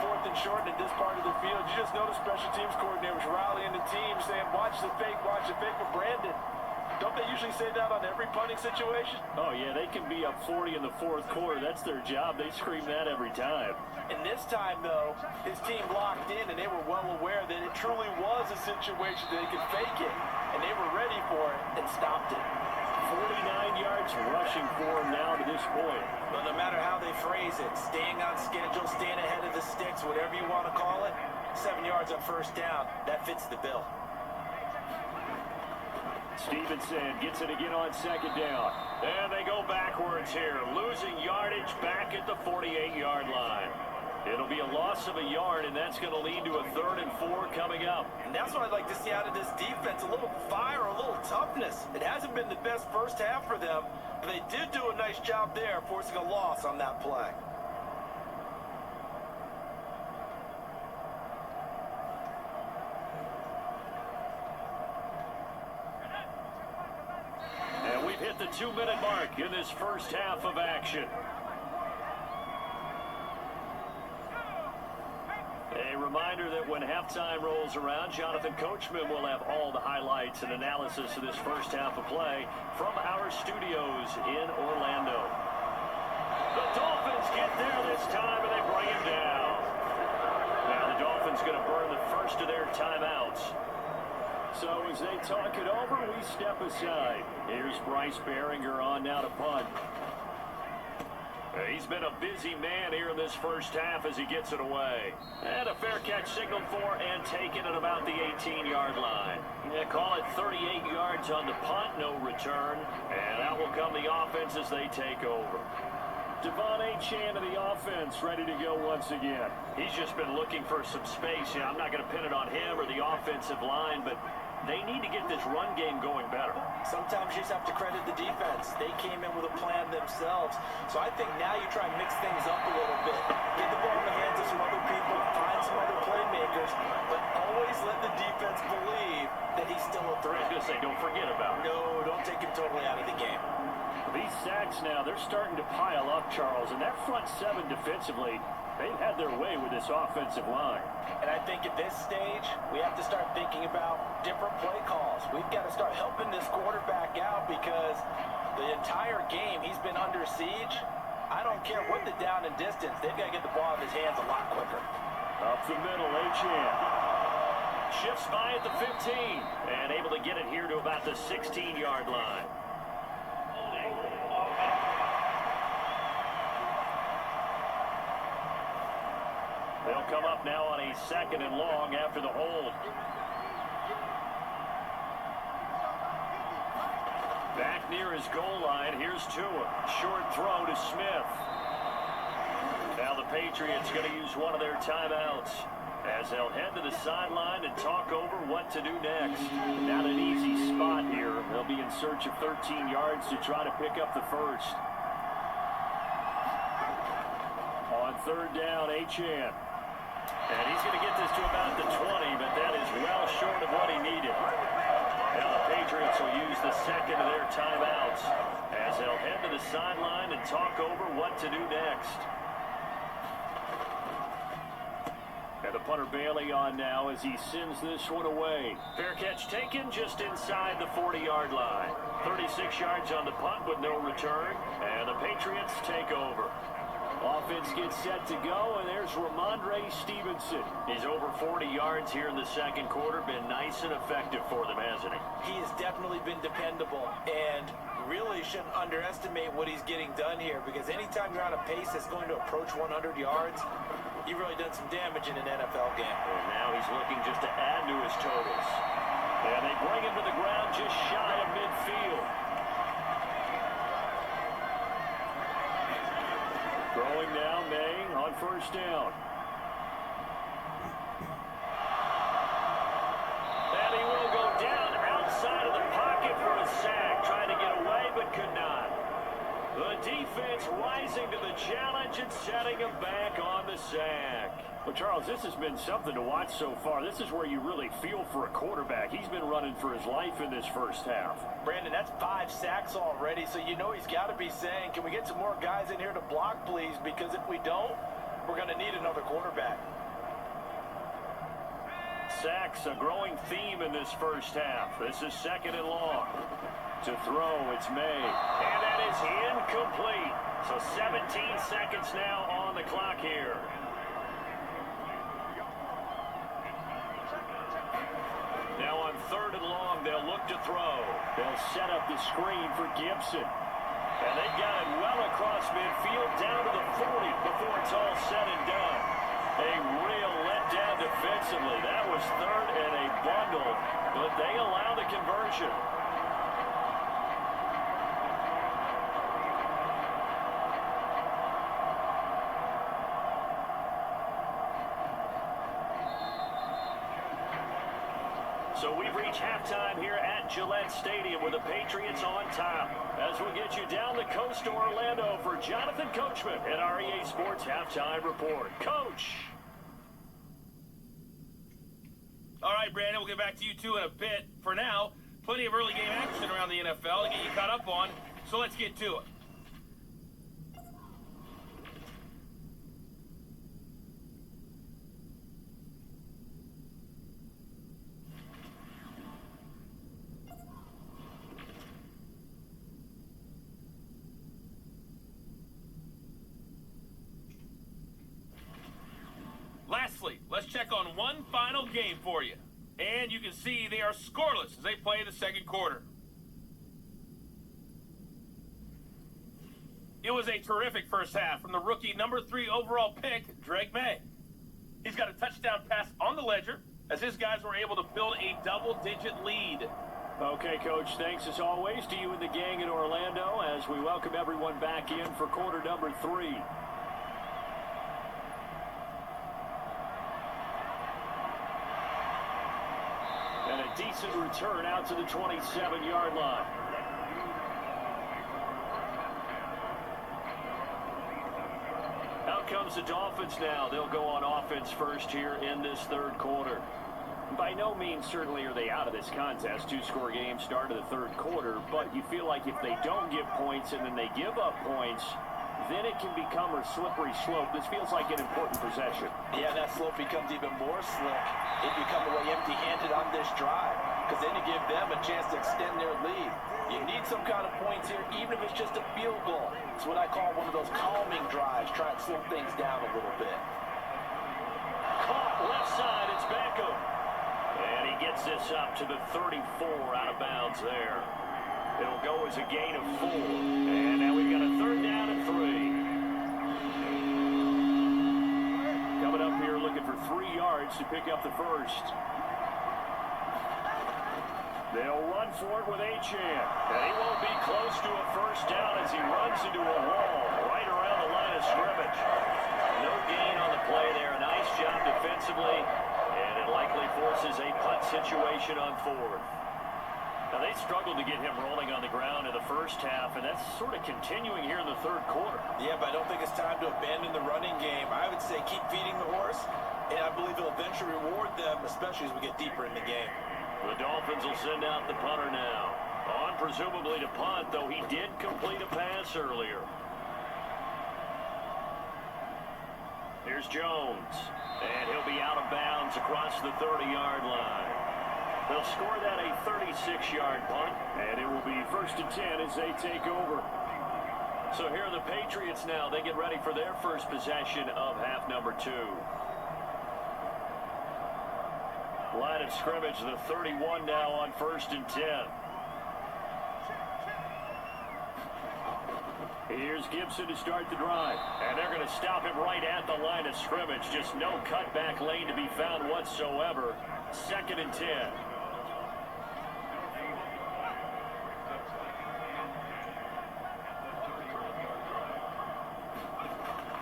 4th and short at this part of the field. You just notice special teams coordinators rallying the team saying, watch the fake with Brandon. Don't they usually say that on every punting situation? Oh, yeah, they can be up 40 in the 4th quarter. That's their job. They scream that every time. And this time, though, his team locked in, and they were well aware that it truly was a situation that they could fake it. And they were ready for it and stopped it. 49 yards rushing for him now to this point. But no matter how they phrase it, staying on schedule, staying ahead of the sticks, whatever you want to call it, 7 yards on 1st down, that fits the bill. Stevenson gets it again on 2nd down. And they go backwards here, losing yardage back at the 48-yard line. It'll be a loss of a yard, and that's going to lead to a 3rd and 4 coming up. And that's what I'd like to see out of this defense, a little fire, a little toughness. It hasn't been the best first half for them, but they did do a nice job there, forcing a loss on that play. And we've hit the 2-minute mark in this first half of action. A reminder that when halftime rolls around, Jonathan Coachman will have all the highlights and analysis of this first half of play from our studios in Orlando. The Dolphins get there this time, and they bring him down. Now the Dolphins going to burn the first of their timeouts. So as they talk it over, we step aside. Here's Bryce Behringer on now to punt. He's been a busy man here in this first half as he gets it away. And a fair catch signaled for and taken at about the 18-yard line. Yeah, call it 38 yards on the punt, no return. And out will come the offense as they take over. Devon Achane of the offense ready to go once again. He's just been looking for some space. Yeah, I'm not going to pin it on him or the offensive line, but they need to get this run game going better. Sometimes you just have to credit the defense. They came in with a plan themselves. So I think now you try and mix things up a little bit. Get the ball in the hands of some other people, find some other playmakers, but always let the defense believe that he's still a threat. I was going to say, don't forget about him. No, don't take him totally out of the game. These sacks now, they're starting to pile up, Charles, and that front 7 defensively, they've had their way with this offensive line. And I think at this stage, we have to start thinking about different play calls. We've got to start helping this quarterback out because the entire game he's been under siege. I don't care what the down and distance, they've got to get the ball in his hands a lot quicker. Up the middle, Achane. Shifts by at the 15 and able to get it here to about the 16-yard line. They'll come up now on a 2nd and long after the hold. Back near his goal line, here's Tua. Short throw to Smith. Now the Patriots going to use one of their timeouts as they'll head to the sideline and talk over what to do next. Not an easy spot here. They'll be in search of 13 yards to try to pick up the first. On 3rd down, Achane. And he's going to get this to about the 20, but that is well short of what he needed. Now the Patriots will use the 2nd of their timeouts as they'll head to the sideline and talk over what to do next. And the punter Bailey on now as he sends this one away. Fair catch taken just inside the 40-yard line. 36 yards on the punt with no return. And the Patriots take over. Offense gets set to go, and there's Ramondre Stevenson. He's over 40 yards here in the second quarter. Been nice and effective for them, hasn't he? He has definitely been dependable, and really shouldn't underestimate what he's getting done here, because anytime you're on a pace that's going to approach 100 yards, you've really done some damage in an NFL game. And now he's looking just to add to his totals. And they bring him to the ground just shy of midfield. Throwing now, May on first down. And he will go down outside of the pocket for a sack. Trying to get away, but could not. The defense rising to the challenge and setting him back on the sack. Well, Charles, this has been something to watch so far. This is where you really feel for a quarterback. He's been running for his life in this first half. Brandon, that's 5 sacks already, so you know he's got to be saying, can we get some more guys in here to block, please? Because if we don't, we're going to need another quarterback. Sacks, a growing theme in this first half. This is second and long. To throw, it's May. And that is incomplete. So 17 seconds now on the clock here. Now on third and long, they'll look to throw. They'll set up the screen for Gibson. And they've got it well across midfield down to the 40 before it's all said and done. A real letdown defensively. That was third and a bundle, but they allow the conversion. So we've reached halftime here at Gillette Stadium with the Patriots on top. As we get you down the coast to Orlando for Jonathan Coachman at our EA Sports Halftime Report. Coach! All right, Brandon, we'll get back to you two in a bit. For now, plenty of early game action around the NFL to get you caught up on, so let's get to it. Lastly, let's check on one final game for you. And you can see they are scoreless as they play the second quarter. It was a terrific first half from the rookie number 3 overall pick, Drake May. He's got a touchdown pass on the ledger as his guys were able to build a double-digit lead. Okay, Coach, thanks as always to you and the gang in Orlando as we welcome everyone back in for quarter number 3. And a decent return out to the 27-yard line. Out comes the Dolphins now. They'll go on offense first here in this third quarter. By no means certainly are they out of this contest. 2-score game start of the third quarter, but you feel like if they don't get points and then they give up points, then it can become a slippery slope. This feels like an important possession. Yeah, that slope becomes even more slick if you come away empty-handed on this drive, because then you give them a chance to extend their lead. You need some kind of points here, even if it's just a field goal. It's what I call one of those calming drives, try and slow things down a little bit. Caught left side, it's Beckham. And he gets this up to the 34 out of bounds there. It'll go as a gain of 4. And now we've got a third down and 3. Coming up here looking for 3 yards to pick up the first. They'll run for it with Achane. And he won't be close to a first down as he runs into a wall right around the line of scrimmage. No gain on the play there. A nice job defensively. And it likely forces a punt situation on 4th. Now, they struggled to get him rolling on the ground in the first half, and that's sort of continuing here in the third quarter. Yeah, but I don't think it's time to abandon the running game. I would say keep feeding the horse, and I believe it'll eventually reward them, especially as we get deeper in the game. The Dolphins will send out the punter now. On presumably to punt, though he did complete a pass earlier. Here's Jones, and he'll be out of downs across the 30-yard line. They'll score that a 36-yard punt, and it will be 1st and 10 as they take over. So here are the Patriots now. They get ready for their first possession of half number 2. Line of scrimmage, the 31 now on 1st and 10. Here's Gibson to start the drive. And they're going to stop him right at the line of scrimmage. Just no cutback lane to be found whatsoever. 2nd and 10.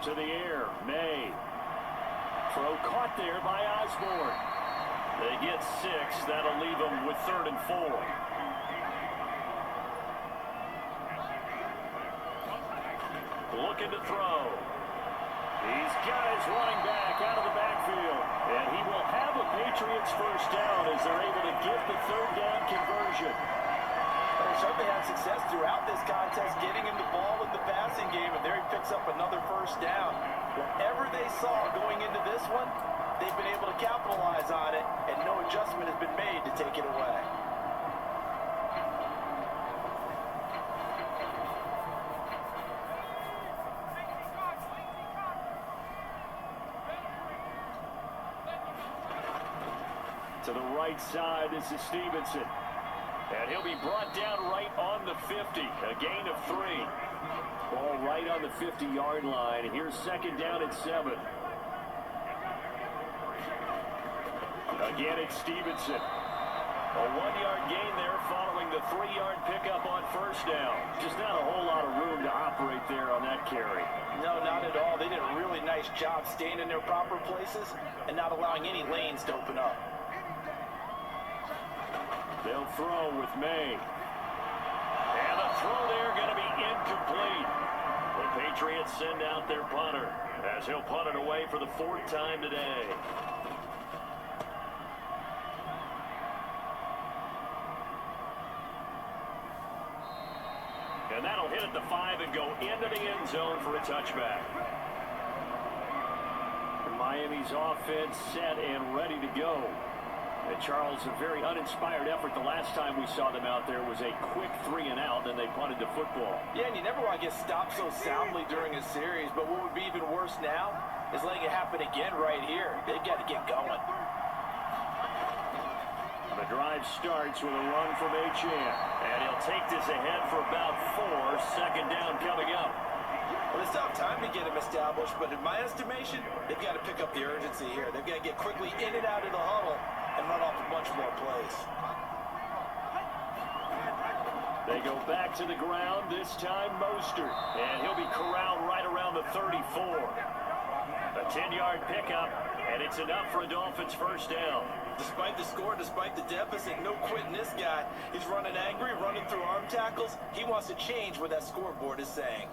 To the air, May. Throw caught there by Osborne. They get 6. That'll leave them with 3rd and 4. Looking to throw. He's got his running back out of the backfield. And he will have a Patriots first down as they're able to get the 3rd down conversion. They certainly had success throughout this contest getting him the ball in the passing game, and there he picks up another first down. Whatever they saw going into this one, they've been able to capitalize on it, and no adjustment has been made to take it away. To the right side, this is Stevenson. And he'll be brought down right on the 50. A gain of 3. Ball right on the 50-yard line. And here's 2nd down at 7. Again, it's Stevenson. A 1-yard gain there following the 3-yard pickup on 1st down. Just not a whole lot of room to operate there on that carry. No, not at all. They did a really nice job staying in their proper places and not allowing any lanes to open up. They'll throw with May. And the throw there going to be incomplete. The Patriots send out their punter as he'll punt it away for the 4th time today. And that'll hit at the 5 and go into the end zone for a touchback. Miami's offense set and ready to go. And Charles, a very uninspired effort the last time we saw them out there was a quick 3 and out, and they punted the football. Yeah, and you never want to get stopped so soundly during a series, but what would be even worse now is letting it happen again right here. They've got to get going. The drive starts with a run from Achane, and he'll take this ahead for about 4. 2nd down coming up. Well, they still have time to get him established, but in my estimation, they've got to pick up the urgency here. They've got to get quickly in and out of the huddle and run off a bunch more plays. They go back to the ground, this time Mostert, and he'll be corralled right around the 34. A 10-yard pickup, and it's enough for a Dolphins first down. Despite the score, despite the deficit, no quitting this guy. He's running angry, running through arm tackles. He wants to change what that scoreboard is saying.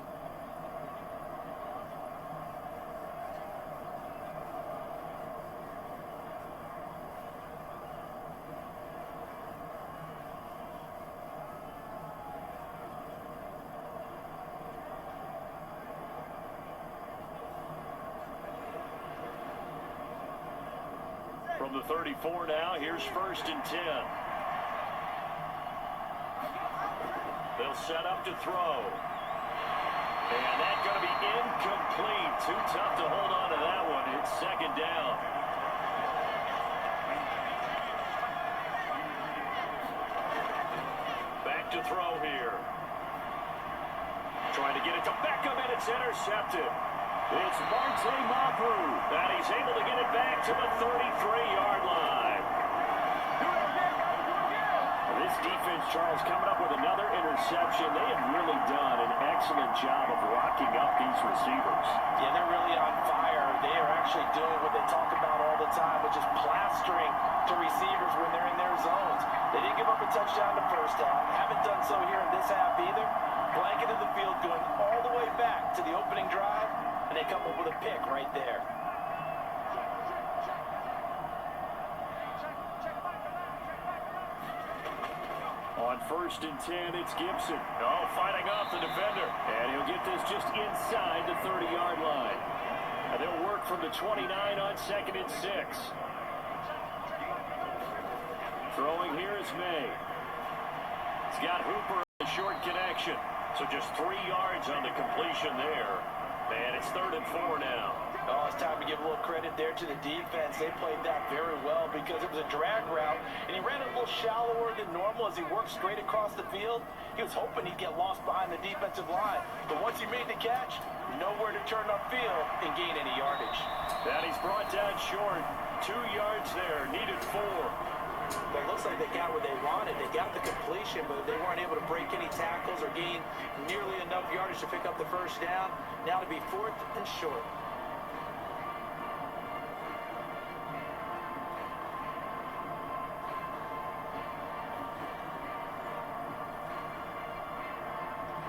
From the 34 now, here's 1st and 10. They'll set up to throw. And that's going to be incomplete. Too tough to hold on to that one. It's 2nd down. Back to throw here. Trying to get it to Beckham, and it's intercepted. It's Marte Mapu, and he's able to get it back to the 33-yard line. This defense, Charles, coming up with another interception. They have really done an excellent job of locking up these receivers. Yeah, they're really on fire. They are actually doing what they talk about all the time, which is plastering to receivers when they're in their zones. They didn't give up a touchdown the first half. Haven't done so here in this half either. Blanketed the field going all the way back to the opening drive, and they come up with a pick right there. On 1st and 10, it's Gibson. Oh, fighting off the defender. And he'll get this just inside the 30-yard line. And they'll work from the 29 on 2nd and 6. Throwing here is May. He's got Hooper on the short connection. So just 3 yards on the completion there. And it's 3rd and 4 now. Oh, it's time to give a little credit there to the defense. They played that very well because it was a drag route, and he ran it a little shallower than normal as he worked straight across the field. He was hoping he'd get lost behind the defensive line. But once he made the catch, nowhere to turn upfield and gain any yardage. And he's brought down short. 2 yards there, needed 4. But it looks like they got what they wanted. They got the completion, but they weren't able to break any tackles or gain nearly enough yardage to pick up the first down. Now to be 4th and short.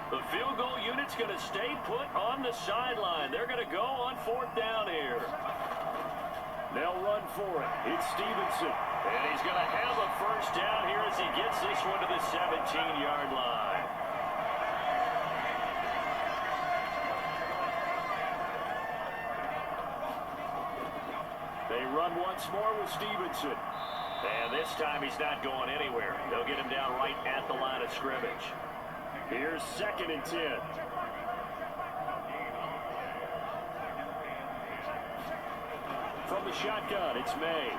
The field goal unit's going to stay put on the sideline. They're going to go on 4th down here. They'll run for it. It's Stevenson. And he's going to have a first down here as he gets this one to the 17-yard line. They run once more with Stevenson. And this time he's not going anywhere. They'll get him down right at the line of scrimmage. Here's 2nd and 10. From the shotgun, it's May.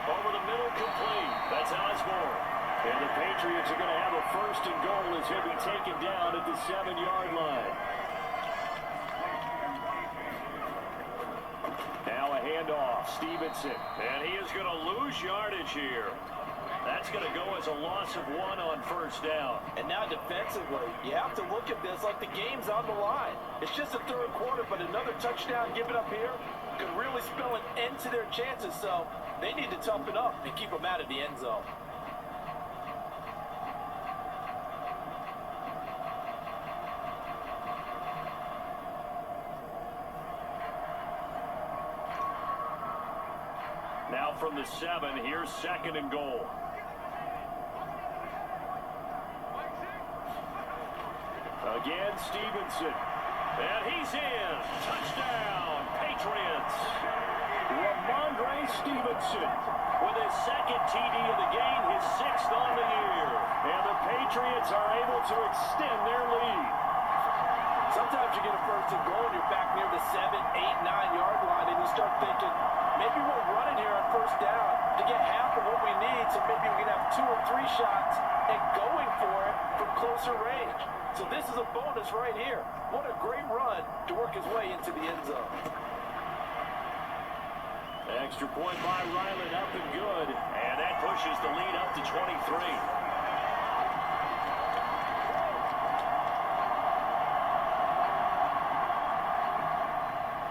Over the middle, complete. That's Osborne. And the Patriots are going to have a 1st and goal as he'll be taken down at the 7-yard line. Now a handoff, Stevenson. And he is going to lose yardage here. That's going to go as a loss of 1 on 1st down. And now defensively, you have to look at this like the game's on the line. It's just the 3rd quarter, but another touchdown given up here could really spell an end to their chances. So they need to toughen up and keep them out of the end zone. Now from the 7, here's 2nd and goal. Again, Stevenson. And he's in. Touchdown, Patriots. Ramondre Stevenson with his 2nd TD of the game, his 6th on the year. And the Patriots are able to extend their lead. Sometimes you get a 1st and goal and you're back near the 7, 8, 9-yard line and you start thinking, maybe we're running here on 1st down to get half of what we need, so maybe we can have 2 or 3 shots and going for it from closer range. So this is a bonus right here. What a great run to work his way into the end zone. Extra point by Ryland, up and good. And that pushes the lead up to 23.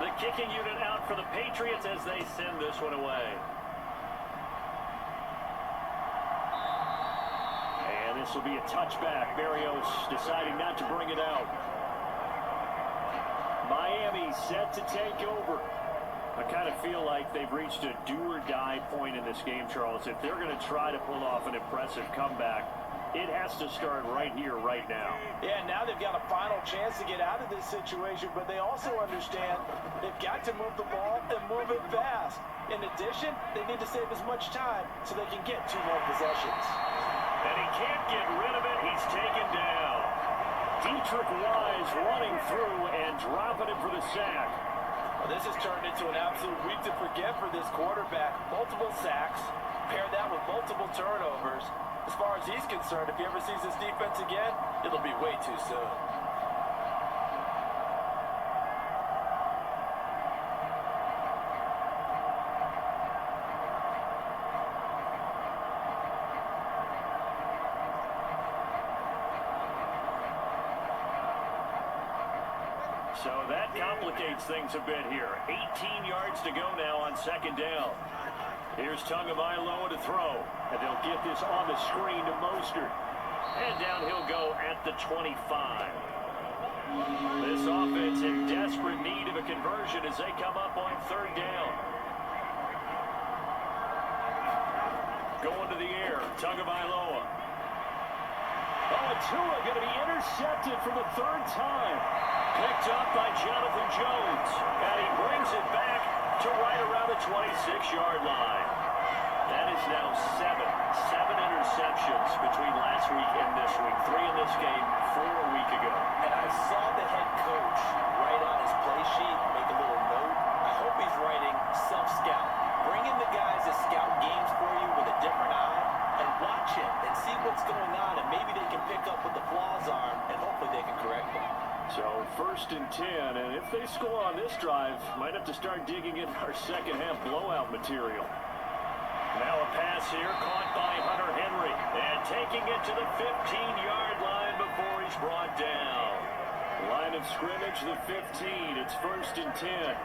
The kicking unit out for the Patriots as they send this one away. And this will be a touchback. Berrios deciding not to bring it out. Miami set to take over. I kind of feel like they've reached a do-or-die point in this game, Charles. If they're going to try to pull off an impressive comeback, it has to start right here, right now. Yeah, now they've got a final chance to get out of this situation, but they also understand they've got to move the ball and move it fast. In addition, they need to save as much time so they can get 2 more possessions. And he can't get rid of it. He's taken down. Dietrich Wise running through and dropping it for the sack. Well, this has turned into an absolute week to forget for this quarterback. Multiple sacks, pair that with multiple turnovers. As far as he's concerned, if he ever sees this defense again, it'll be way too soon. So that complicates things a bit here. 18 yards to go now on 2nd down. Here's Tagovailoa to throw. And they'll get this on the screen to Mostert. And down he'll go at the 25. This offense in desperate need of a conversion as they come up on 3rd down. Going to the air, Tagovailoa. Oh, and Tua going to be intercepted for the 3rd time. Picked up by Jonathan Jones. And he brings it back to right around the 26-yard line. That is now 7. 7 interceptions between last week and this week. 3 in this game, 4 a week ago. And I saw the head coach write on his play sheet, make a little note. I hope he's writing self-scout. Bring in the guys that scout games for you with a different eye and watch it and see what's going on, and maybe they can pick up what the flaws are, and hopefully they can correct them. So 1st and 10, and if they score on this drive, might have to start digging in our second half blowout material. Now a pass here caught by Hunter Henry, and taking it to the 15-yard line before he's brought down. Line of scrimmage, the 15. It's 1st and 10.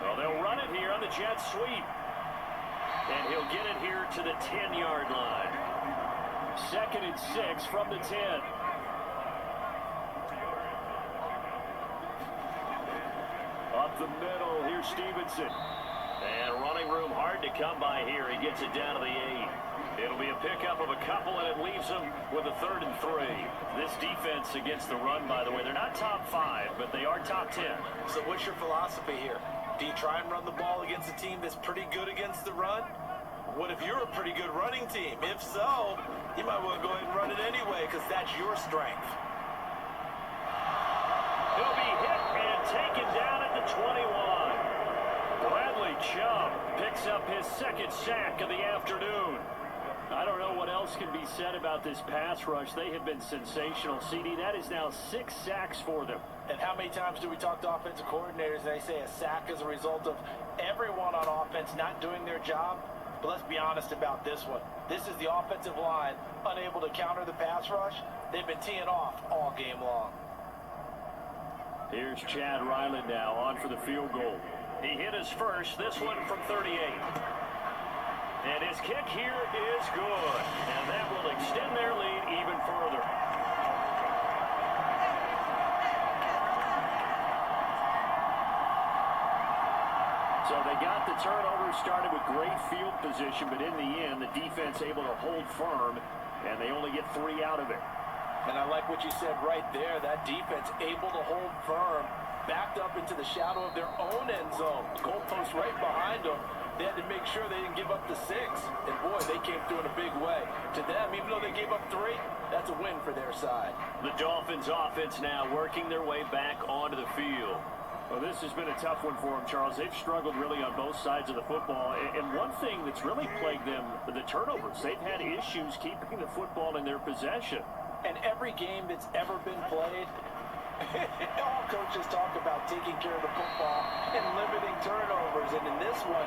Well, they'll run it here on the jet sweep, and he'll get it here to the 10-yard line. 2nd and 6 from the 10. Up the middle, here's Stevenson. And running room hard to come by here. He gets it down to the 8. It'll be a pickup of a couple, and it leaves him with a 3rd and 3. This defense against the run, by the way, they're not top 5, but they are top 10. So what's your philosophy here? Do you try and run the ball against a team that's pretty good against the run? What if you're a pretty good running team? If so, you might want to go ahead and run it anyway, because that's your strength. He'll be hit and taken down at the 21. Bradley Chubb picks up his 2nd sack of the afternoon. I don't know what else can be said about this pass rush. They have been sensational. CD, that is now 6 sacks for them. And how many times do we talk to offensive coordinators and they say a sack is a result of everyone on offense not doing their job? But let's be honest about this one. This is the offensive line unable to counter the pass rush. They've been teeing off all game long. Here's Chad Ryland now on for the field goal. He hit his first, this one from 38. And his kick here is good. And that will extend their lead even further. So they got the turnover started with great field position, but in the end, the defense able to hold firm, and they only get 3 out of it. And I like what you said right there. That defense able to hold firm, backed up into the shadow of their own end zone. Goalpost right behind them. They had to make sure they didn't give up the 6. And boy, they came through in a big way. To them, even though they gave up 3, that's a win for their side. The Dolphins offense now working their way back onto the field. Well, this has been a tough one for them, Charles. They've struggled really on both sides of the football. And one thing that's really plagued them, the turnovers. They've had issues keeping the football in their possession. And every game that's ever been played, all coaches talk about taking care of the football and limiting turnovers. And in this one,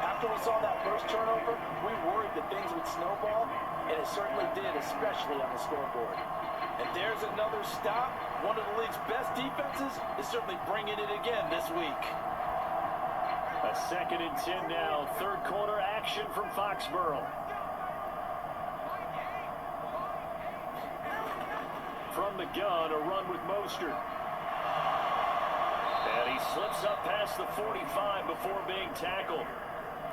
after we saw that first turnover, we worried that things would snowball, and it certainly did, especially on the scoreboard. And there's another stop. One of the league's best defenses is certainly bringing it again this week. A 2nd and 10 now. 3rd quarter action from Foxborough. From the gun, a run with Mostert. And he slips up past the 45 before being tackled.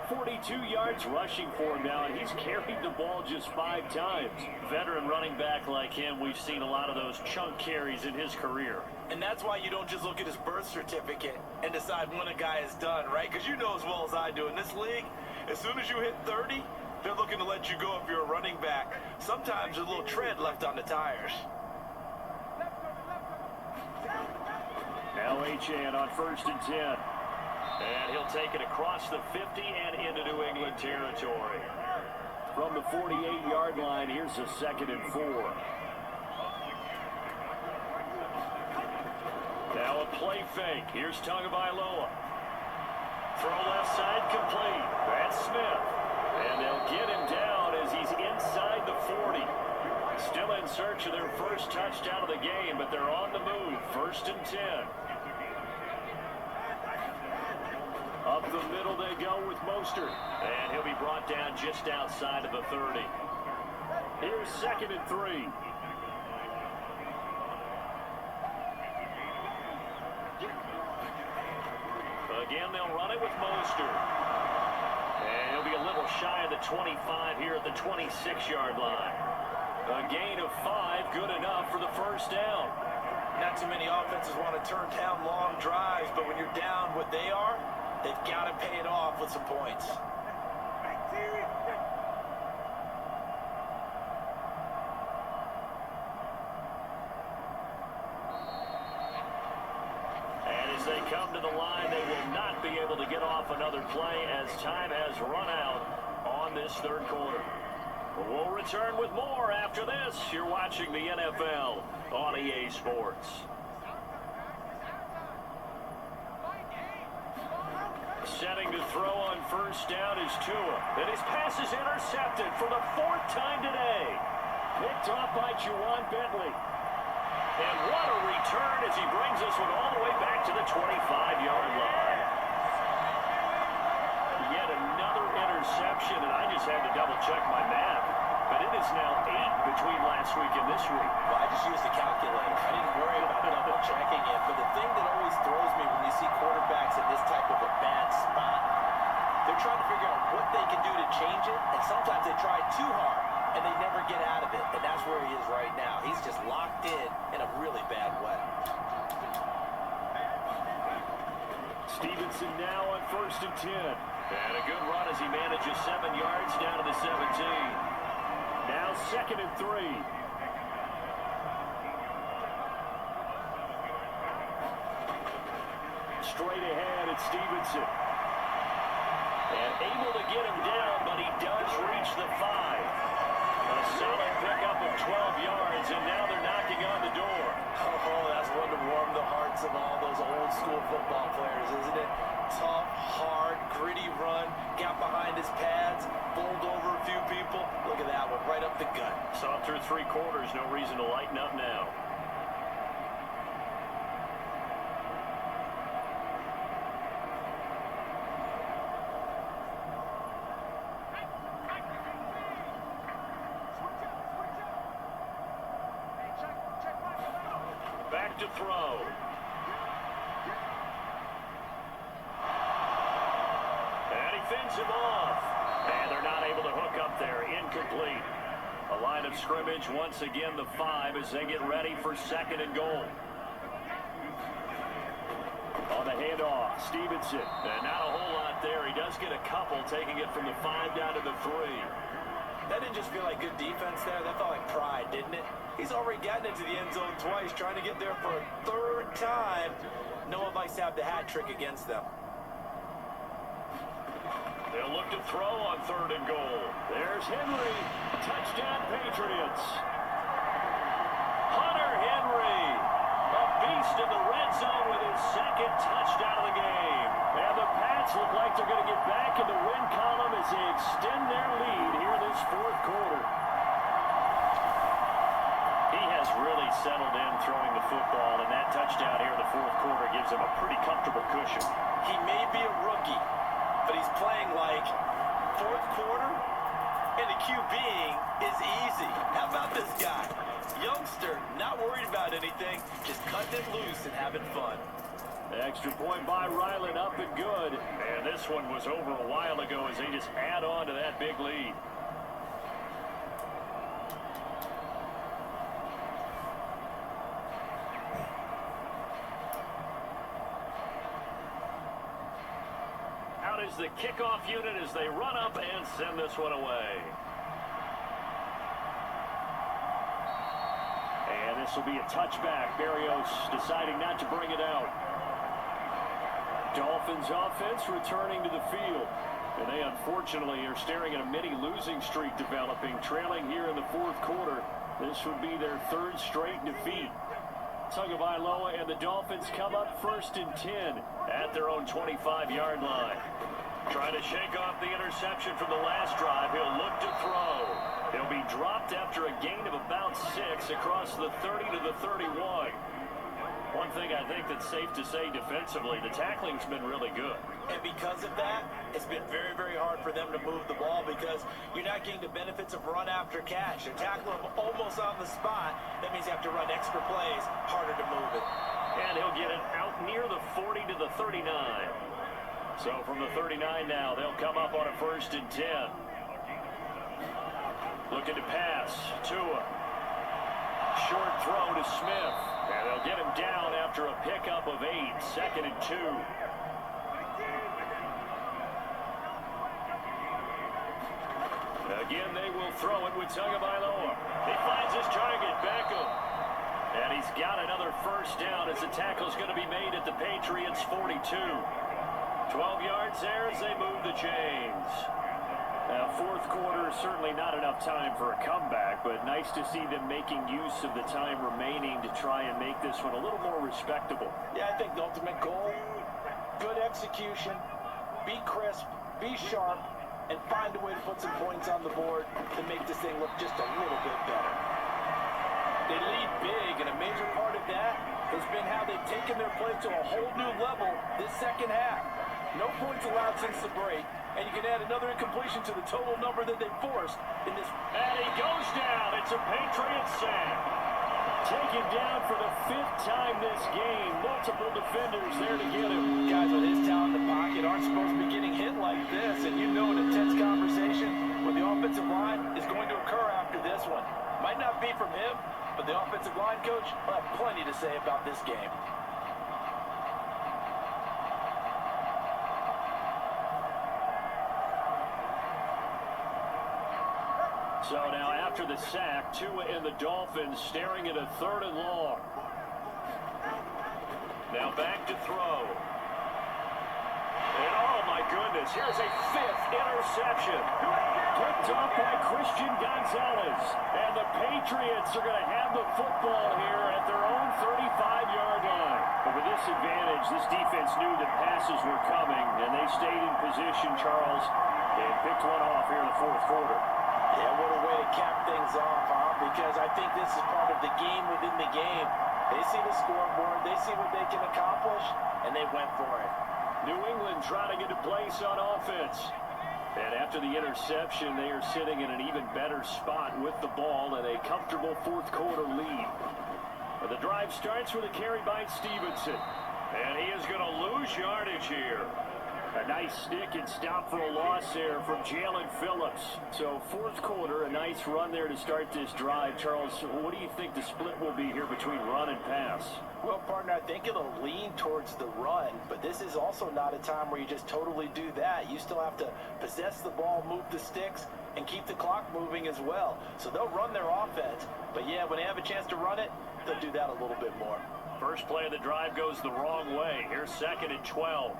42 yards rushing for him now, and he's carried the ball just 5 times. Veteran running back like him, we've seen a lot of those chunk carries in his career. And that's why you don't just look at his birth certificate and decide when a guy is done, right? Because you know as well as I do, in this league, as soon as you hit 30, they're looking to let you go if you're a running back. Sometimes there's a little tread left on the tires. Now Achane on 1st and 10. And he'll take it across the 50 and into New England territory. From the 48-yard line, here's a 2nd and 4. Now a play fake. Here's Tagovailoa. Throw left side complete. That's Smith. And they'll get him down as he's inside the 40. Still in search of their first touchdown of the game, but they're on the move. 1st and 10. Up the middle they go with Mostert. And he'll be brought down just outside of the 30. Here's 2nd and 3. Again, they'll run it with Mostert. And he'll be a little shy of the 25 here at the 26-yard line. A gain of 5, good enough for the first down. Not too many offenses want to turn down long drives, but when you're down what they are, They've got to pay it off with some points. And as they come to the line, they will not be able to get off another play as time has run out on this third quarter. We'll return with more after this. You're watching the NFL on EA Sports. Setting to throw on first down is Tua. And his pass is intercepted for the fourth time today. Picked off by Juwan Bentley. And what a return as he brings this one all the way back to the 25-yard line. Yet another interception, and I just had to double-check my math. But it is now 8 between last week and this week. Well, I just used the calculator. I didn't worry about double-checking it. But the thing that always throws me when you see quarterbacks in this type of a bad spot, they're trying to figure out what they can do to change it, and sometimes they try too hard, and they never get out of it. And that's where he is right now. He's just locked in a really bad way. Stevenson now on 1st and 10. And a good run as he manages 7 yards down to the 17. Now 2nd and 3. Straight ahead at Stevenson. And able to get him down, but he does reach the 5. A solid pickup of 12 yards, and now they're knocking on the door. Oh, that's one to warm the hearts of all those old school football players, isn't it? Tough, hard, gritty run, got behind his pads, bowled over a few people. Look at that one, right up the gut. Saw through 3 quarters, no reason to lighten up now. Back to throw. And he fends him off. And they're not able to hook up there. Incomplete. A line of scrimmage, once again the 5 as they get ready for 2nd and goal. On the handoff, Stevenson. And not a whole lot there. He does get a couple, taking it from the 5 down to the 3. That didn't just feel like good defense there. That felt like pride, didn't it? He's already gotten into the end zone twice, trying to get there for a 3rd time. No one likes to have the hat trick against them. They'll look to throw on 3rd and goal. There's Henry. Touchdown, Patriots. Hunter Henry, a beast in the red zone with his 2nd touchdown of the game. And the Pats look like they're going to get back in the win column as they extend their lead here in this 4th quarter. He has really settled in throwing the football, and that touchdown here in the 4th quarter gives him a pretty comfortable cushion. He may be a rookie, but he's playing like 4th quarter, and the QBing is easy. How about this guy? Youngster, not worried about anything, just cutting it loose and having fun. The extra point by Ryland up and good. And this one was over a while ago as they just add on to that big lead. Out is the kickoff unit as they run up and send this one away. And this will be a touchback. Berrios deciding not to bring it out. Dolphins offense returning to the field. And they unfortunately are staring at a mini losing streak developing, trailing here in the 4th quarter. This would be their 3rd straight defeat. Tagovailoa and the Dolphins come up 1st and 10 at their own 25-yard line. Trying to shake off the interception from the last drive. He'll look to throw. He'll be dropped after a gain of about 6 across the 30 to the 31. One thing I think that's safe to say defensively, the tackling's been really good. And because of that, it's been very, very hard for them to move the ball because you're not getting the benefits of run after catch. You're tackling them almost on the spot. That means you have to run extra plays, harder to move it. And he'll get it out near the 40 to the 39. So from the 39 now, they'll come up on a 1st and 10. Looking to pass. Tua. Short throw to Smith. And they'll get him down after a pickup of 8. 2nd and 2. Again, they will throw it with Tagovailoa. He finds his target, Beckham. And he's got another first down as the tackle is going to be made at the Patriots' 42. 12 yards there as they move the chains. Now, fourth quarter is certainly not enough time for a comeback, but nice to see them making use of the time remaining to try and make this one a little more respectable. Yeah, I think the ultimate goal, good execution, be crisp, be sharp, and find a way to put some points on the board to make this thing look just a little bit better. They lead big, and a major part of that has been how they've taken their play to a whole new level this second half. No points allowed since the break, and you can add another incompletion to the total number that they forced in this. And he goes down. It's a Patriots sack. Taken down for the 5th time this game. Multiple defenders there to get him. Guys with his talent in the pocket aren't supposed to be getting hit like this, and you know an intense conversation with the offensive line is going to occur after this one. Might not be from him, but the offensive line coach will have plenty to say about this game. So now after the sack, Tua and the Dolphins staring at a 3rd and long. Now back to throw. And oh my goodness, here's a 5th interception. Picked up by Christian Gonzalez. And the Patriots are going to have the football here at their own 35-yard line. But with this advantage, this defense knew that passes were coming, and they stayed in position, Charles, and picked one off here in the fourth quarter. Yeah, what a way to cap things off, huh? Because I think this is part of the game within the game. They see the scoreboard, they see what they can accomplish, and they went for it. New England trying to get a place on offense. And after the interception, they are sitting in an even better spot with the ball and a comfortable fourth quarter lead. But the drive starts with a carry by Stevenson. And he is going to lose yardage here. A nice stick and stop for a loss there from Jalen Phillips. So fourth quarter, a nice run there to start this drive. Charles, what do you think the split will be here between run and pass? Well, partner, I think it'll lean towards the run, but this is also not a time where you just totally do that. You still have to possess the ball, move the sticks, and keep the clock moving as well. So they'll run their offense, but yeah, when they have a chance to run it, they'll do that a little bit more. First play of the drive goes the wrong way. Here's 2nd and 12.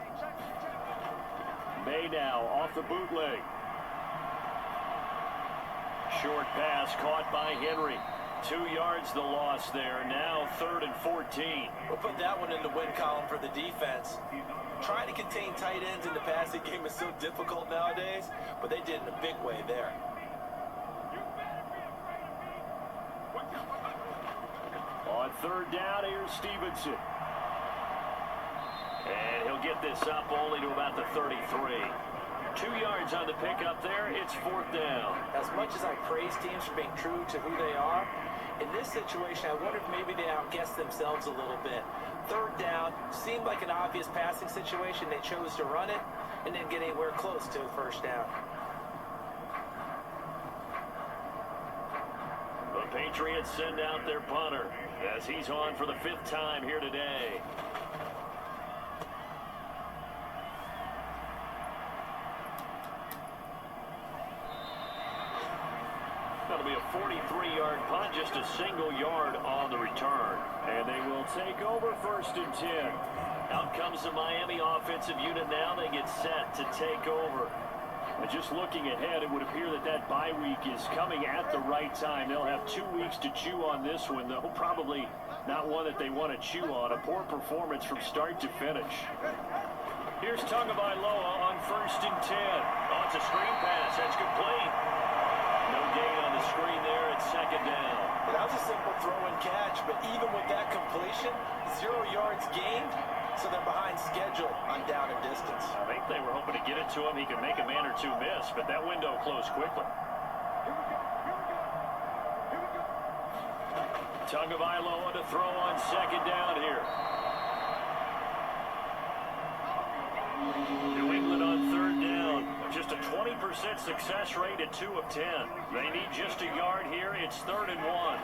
May now off the bootleg. Short pass caught by Henry. 2 yards the loss there. Now 3rd and 14. We'll put that one in the win column for the defense. Trying to contain tight ends in the passing game is so difficult nowadays, but they did in a big way there. On 3rd down, here's Stevenson. And he'll get this up only to about the 33. 2 yards on the pickup there. It's 4th down. As much as I praise teams for being true to who they are, in this situation, I wonder if maybe they outguessed themselves a little bit. 3rd down seemed like an obvious passing situation. They chose to run it and didn't get anywhere close to a first down. The Patriots send out their punter as he's on for the 5th time here today. That'll be a 43-yard punt, just a single yard on the return. And they will take over 1st and 10. Out comes the Miami offensive unit now. They get set to take over. And just looking ahead, it would appear that that bye week is coming at the right time. They'll have 2 weeks to chew on this one, though probably not one that they want to chew on. A poor performance from start to finish. Here's Tagovailoa on 1st and 10. Oh, it's a screen pass. That's complete. No gain on the screen there at 2nd down. That was a simple throw and catch, but even with that completion, 0 yards gained, so they're behind schedule on down and distance. I think they were hoping to get it to him. He could make a man or two miss, but that window closed quickly. Tagovailoa to throw on 2nd down here. New England on 3rd down. Just a 20% success rate at 2 of 10. They need just a yard here. It's 3rd and 1.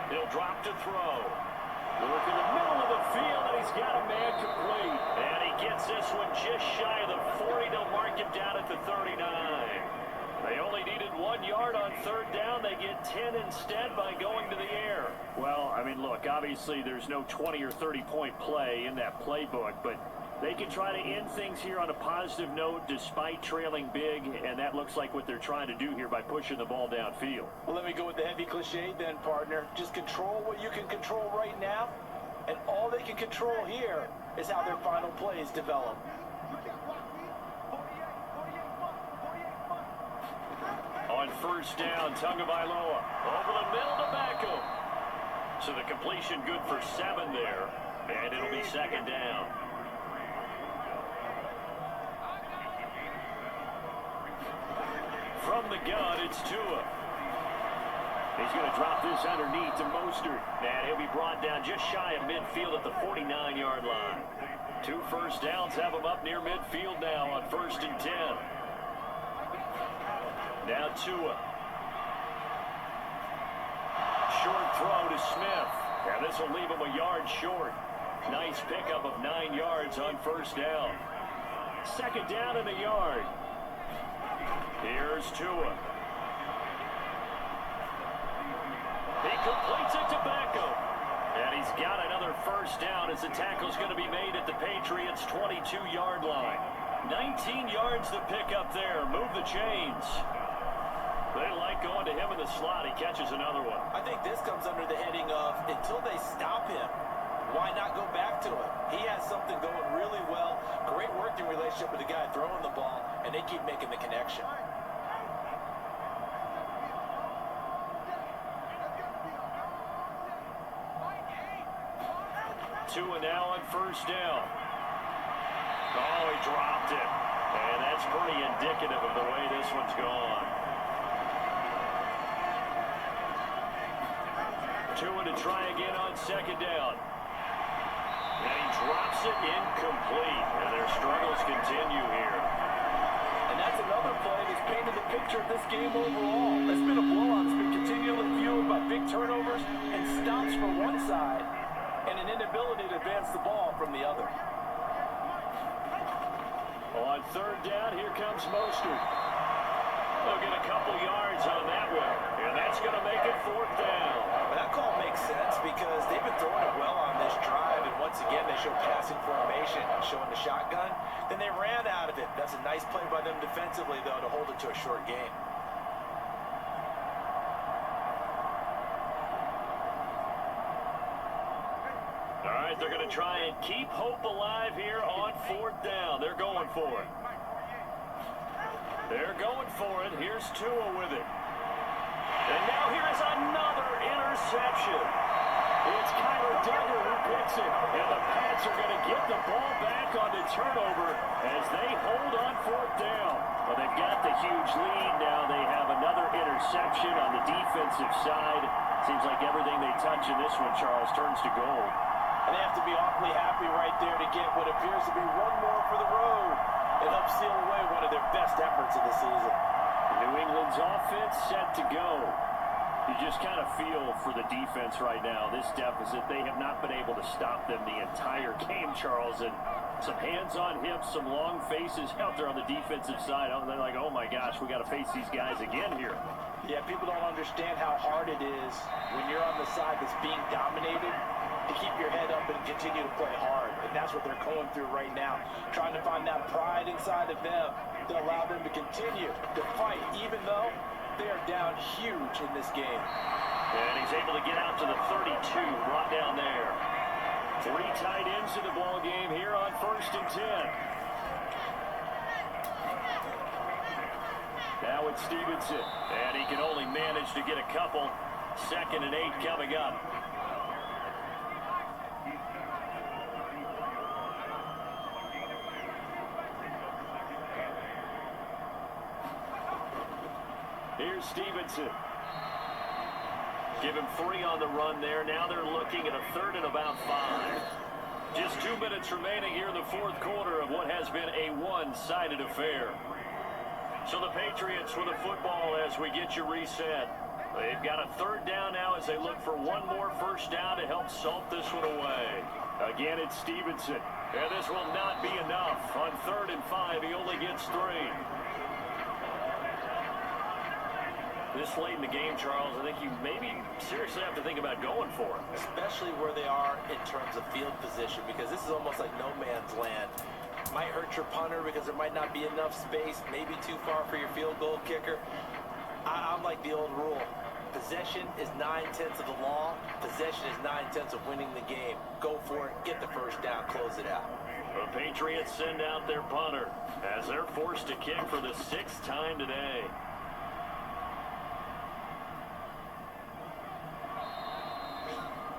He'll drop to throw. Work in the middle of the field, and he's got a man complete. And he gets this one just shy of the 40. They'll mark him down at the 39. They only needed 1 10 instead by going to the air. Well, I mean, look, obviously there's no 20 or 30-point play in that playbook, but they can try to end things here on a positive note despite trailing big, and that looks like what they're trying to do here by pushing the ball downfield. Well, let me go with the heavy cliche then, partner. Just control what you can control right now, and all they can control here is how their final plays develop. On first down, Tagovailoa over the middle to Beckham. So the completion good for 7 there, and it'll be second down. From the gun, it's Tua. He's going to drop this underneath to Mostert, and he'll be brought down just shy of midfield at the 49-yard line. 2 first downs have him up near midfield now on 1st and 10. Now Tua. Short throw to Smith. And this will leave him a yard short. Nice pickup of 9 yards on first down. Second down and a yard. Here's Tua. He completes it to Beckham. And he's got another first down as the tackle's going to be made at the Patriots' 22-yard line. 19 yards to pick up there. Move the chains. They like going to him in the slot. He catches another one. I think this comes under the heading of until they stop him, why not go back to it? He has something going really well. Great working relationship with the guy throwing the ball, and they keep making the connection. Tua now on first down. Oh, he dropped it. And that's pretty indicative of the way this one's gone. Tua to try again on second down. And he drops it incomplete. And their struggles continue here. And that's another play that's painted the picture of this game overall. It's been a blowout. It's been continually fueled by big turnovers and stops for one side and an inability to advance the ball from the other. On third down, here comes Mostert. They'll get a couple yards on that one. And that's going to make it fourth down. That call makes sense because they've been throwing it well on this drive, and once again they show passing formation, showing the shotgun. Then they ran out of it. That's a nice play by them defensively, though, to hold it to a short game. All right, they're going to try and keep hope alive here on fourth down. They're going for it. They're going for it. Here's Tua with it. And now here is another interception. It's Kyler Duggar who picks it. And the Pats are going to get the ball back on the turnover as they hold on fourth down. Well, they've got the huge lead. Now they have another interception on the defensive side. Seems like everything they touch in this one, Charles, turns to gold. And they have to be awfully happy right there to get what appears to be one more for the road. It helps seal away one of their best efforts of the season. New England's offense set to go. You just kind of feel for the defense right now, this deficit. They have not been able to stop them the entire game, Charles. And some hands on hips, some long faces out there on the defensive side. They're like, oh my gosh, we got to face these guys again here. Yeah, people don't understand how hard it is when you're on the side that's being dominated to keep your head up and continue to play hard. And that's what they're going through right now, trying to find that pride inside of them to allow them to continue to fight, even though they are down huge in this game. And he's able to get out to the 32, brought down there. 3 tight ends in the ball game here on 1st and 10. Now it's Stevenson, and he can only manage to get a couple. 2nd and 8 coming up. Here's Stevenson. Give him 3 on the run there. Now they're looking at a 3rd and about 5. Just 2 minutes remaining here in the 4th quarter of what has been a one-sided affair. So the Patriots with the football as we get you reset. They've got a 3rd down now as they look for one more first down to help salt this one away. Again, it's Stevenson. And this will not be enough. On 3rd and 5, he only gets 3. This late in the game, Charles, I think you maybe seriously have to think about going for it. Especially where they are in terms of field position, because this is almost like no man's land. Might hurt your punter because there might not be enough space, maybe too far for your field goal kicker. I'm like the old rule. Possession is 9/10 of the law. Possession is 9/10 of winning the game. Go for it, get the first down, close it out. The Patriots send out their punter as they're forced to kick for the 6th time today.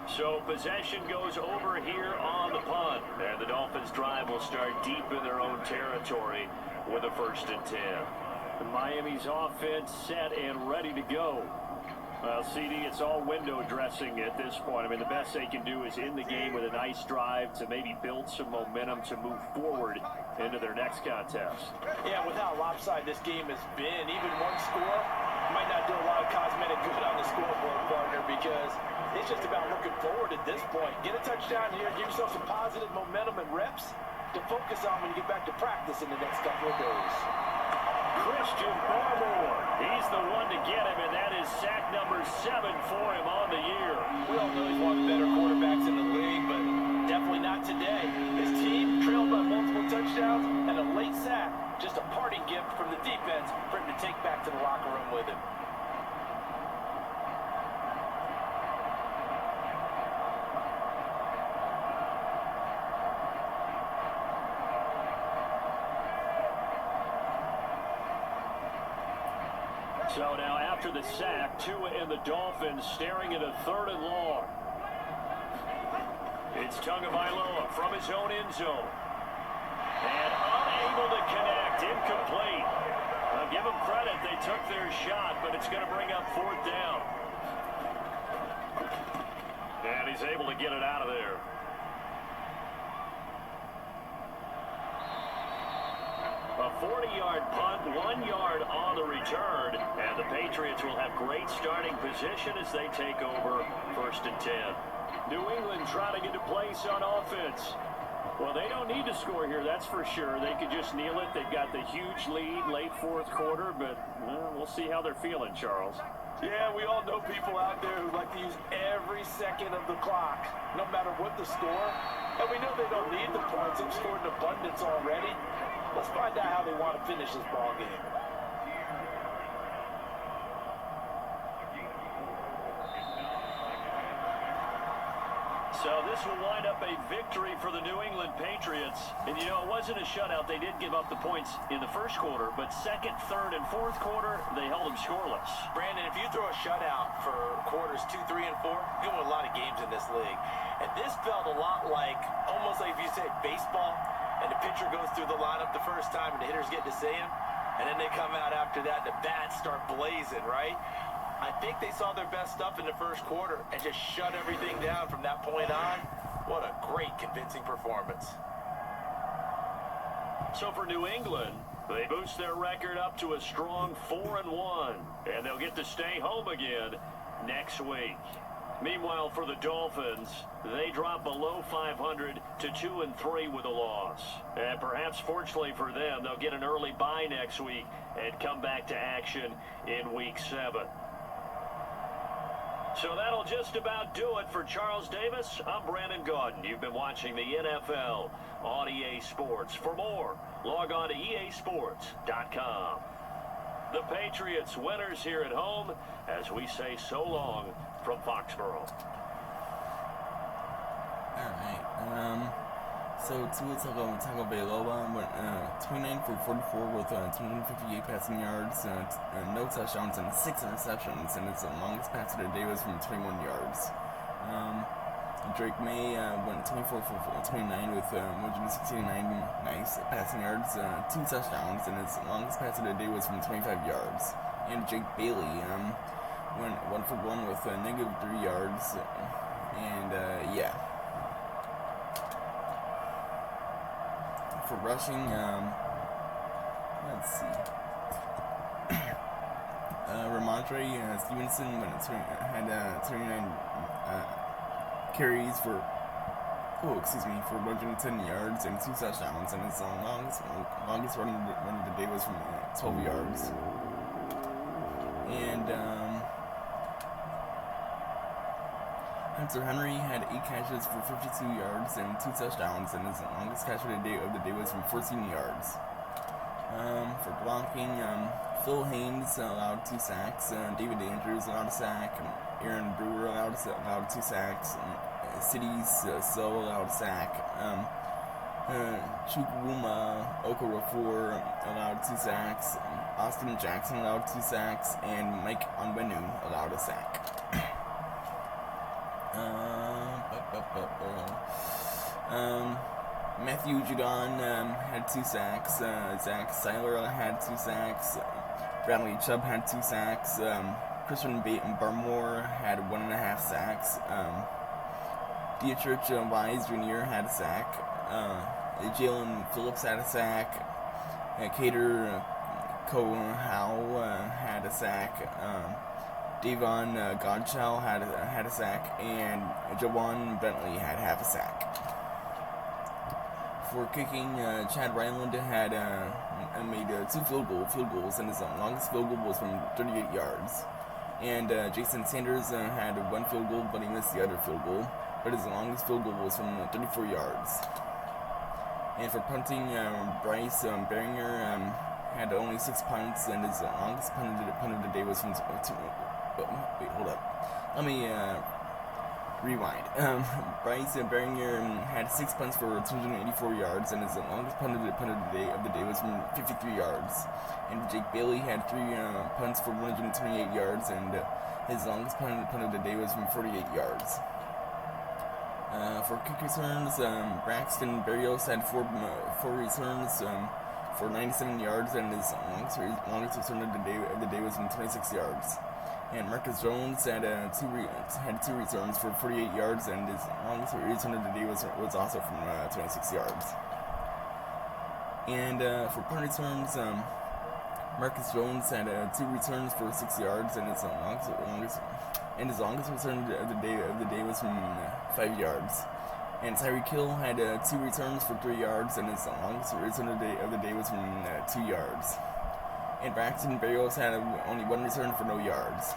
So possession goes over here on the punt. And the Dolphins drive will start deep in their own territory with a 1st and 10. Miami's offense set and ready to go. Well, CD, it's all window dressing at this point. I mean, the best they can do is end the game with a nice drive to maybe build some momentum to move forward into their next contest. Yeah, with how lopsided this game has been, even one score might not do a lot of cosmetic good on the scoreboard, partner, because it's just about looking forward at this point. Get a touchdown here, give yourself some positive momentum and reps to focus on when you get back to practice in the next couple of days. Christian Barmore, he's the one to get him, and that is sack number 7 for him on the year. We all know he's one of the better quarterbacks in the league, but definitely not today. His team trailed by multiple touchdowns and a late sack. Just a parting gift from the defense for him to take back to the locker room with him. So now after the sack, Tua and the Dolphins staring at a 3rd and long. It's Tagovailoa from his own end zone. And unable to connect, incomplete. I'll give them credit, they took their shot, but it's going to bring up 4th down. And he's able to get it out of there. A 40-yard punt, 1 yard on the return, and the Patriots will have great starting position as they take over 1st and 10. New England trying to get a place on offense. Well, they don't need to score here, that's for sure. They could just kneel it. They've got the huge lead late 4th quarter, but we'll see how they're feeling, Charles. Yeah, we all know people out there who like to use every second of the clock, no matter what the score. And we know they don't need the points. They've scored in abundance already. Let's find out how they want to finish this ball game. So this will wind up a victory for the New England Patriots. And, you know, it wasn't a shutout. They did give up the points in the 1st quarter, but 2nd, 3rd, and 4th quarter, they held them scoreless. Brandon, if you throw a shutout for quarters 2, 3, and 4, you win a lot of games in this league. And this felt a lot like, almost like if you say baseball, and the pitcher goes through the lineup the first time and the hitters get to see him, and then they come out after that and the bats start blazing, right? I think they saw their best stuff in the 1st quarter and just shut everything down from that point on. What a great, convincing performance. So for New England, they boost their record up to a strong 4-1, and they'll get to stay home again next week. Meanwhile, for the Dolphins, they drop below 500 to 2-3 with a loss. And perhaps fortunately for them, they'll get an early bye next week and come back to action in Week 7. So that'll just about do it for Charles Davis. I'm Brandon Gaudin. You've been watching the NFL on EA Sports. For more, log on to easports.com. The Patriots winners here at home as we say so long from Foxborough. Alright, so Tua Tagovailoa went 29 for 44 with 258 passing yards, no touchdowns, and 6 interceptions, and his longest pass of the day was from 21 yards. Drake May went 24 for 29 with 169 nice passing yards, 2 touchdowns, and his longest pass of the day was from 25 yards. And Jake Bailey went 1 for 1 with -3 yards, and yeah. For rushing, let's see. Ramondre Stevenson had 29 carries for 110 yards and 2 touchdowns, and his longest run of the day was from 12 yards. And Hunter Henry had 8 catches for 52 yards and 2 touchdowns, and his longest catch of the day was from 14 yards. For blocking, Phil Haynes allowed 2 sacks, David Andrews allowed a sack, Aaron Brewer allowed 2 sacks, Cities So allowed a sack, Chukwuma Okorafor allowed 2 sacks, Austin Jackson allowed 2 sacks, and Mike Onwenu allowed a sack. Matthew Judon had 2 sacks, Zach Seiler had 2 sacks, Bradley Chubb had 2 sacks, Christian Barmore had 1.5 sacks, Dietrich Wise Jr. had a sack, Jalen Phillips had a sack, Cater Kohau had a sack, Davon Godchow had a sack, and Jawan Bentley had half a sack. For kicking, Chad Ryland had made 2 field goals, and his longest field goal was from 38 yards. And Jason Sanders had 1 field goal, but he missed the other field goal. But his longest field goal was from 34 yards. And for punting, Bryce Beringer had only 6 punts, and his longest punt of the day was from wait, hold up. Let me rewind. Bryce Beringer had 6 punts for 284 yards, and his longest punt of the day was from 53 yards. And Jake Bailey had 3 punts for 128 yards, and his longest punt of the day was from 48 yards. For kick returns, Braxton Berrios had 4 returns for 97 yards, and his longest return of the day was from 26 yards. And Marcus Jones had 2 returns for 48 yards, and his longest return of the day was also from 26 yards. And for punt returns, Marcus Jones had 2 returns for 6 yards, and his longest return of the day was from 5 yards. And Tyreek Hill had 2 returns for 3 yards, and his longest return of the day was from 2 yards. And Braxton Berrios had only 1 return for no yards.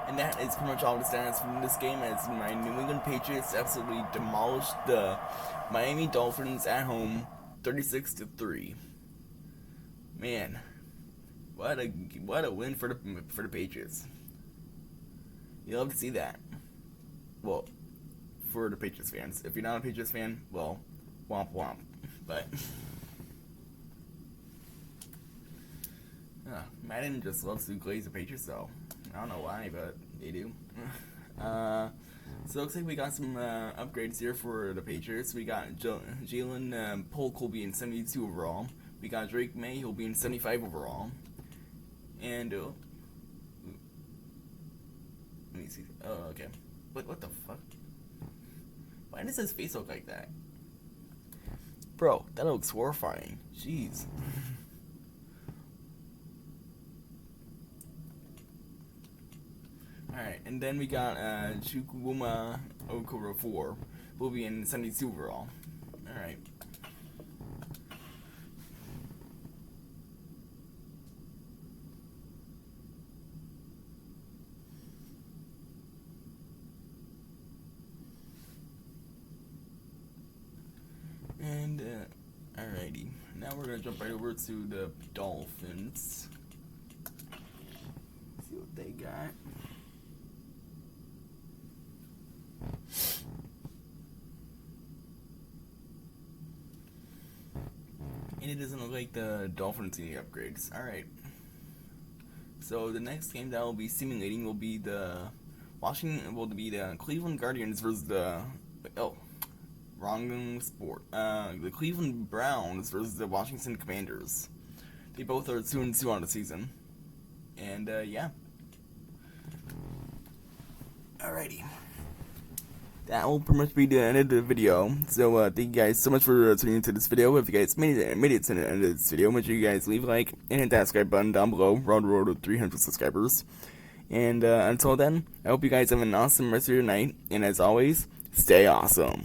And that is pretty much all the stats from this game, as my New England Patriots absolutely demolished the Miami Dolphins at home, 36-3. Man, what a win for the Patriots. You love to see that. Well, for the Patriots fans. If you're not a Patriots fan, well, womp womp. But Madden just loves to glaze the Patriots, though. I don't know why, but they do. So it looks like we got some upgrades here for the Patriots. We got Jalen Polk will be in 72 overall. We got Drake May, he'll be in 75 overall. And let me see. Oh, okay. What the fuck? Why does his face look like that? Bro, that looks horrifying. Jeez. Alright, and then we got Chukwuma Okorafor, will be in 72 overall. Alright. And, alrighty. Now we're gonna jump right over to the Dolphins. See what they got. And it doesn't look like the Dolphins need upgrades. Alright. So the next game that will be simulating will be the Cleveland Guardians versus the the Cleveland Browns versus the Washington Commanders. They both are 2-2 on the season. And yeah. Alrighty. That will pretty much be the end of the video. So thank you guys so much for tuning into this video. If you guys made it to the end of this video, make sure you guys leave a like and hit that subscribe button down below. We're on the road to 300 subscribers. And until then, I hope you guys have an awesome rest of your night. And as always, stay awesome.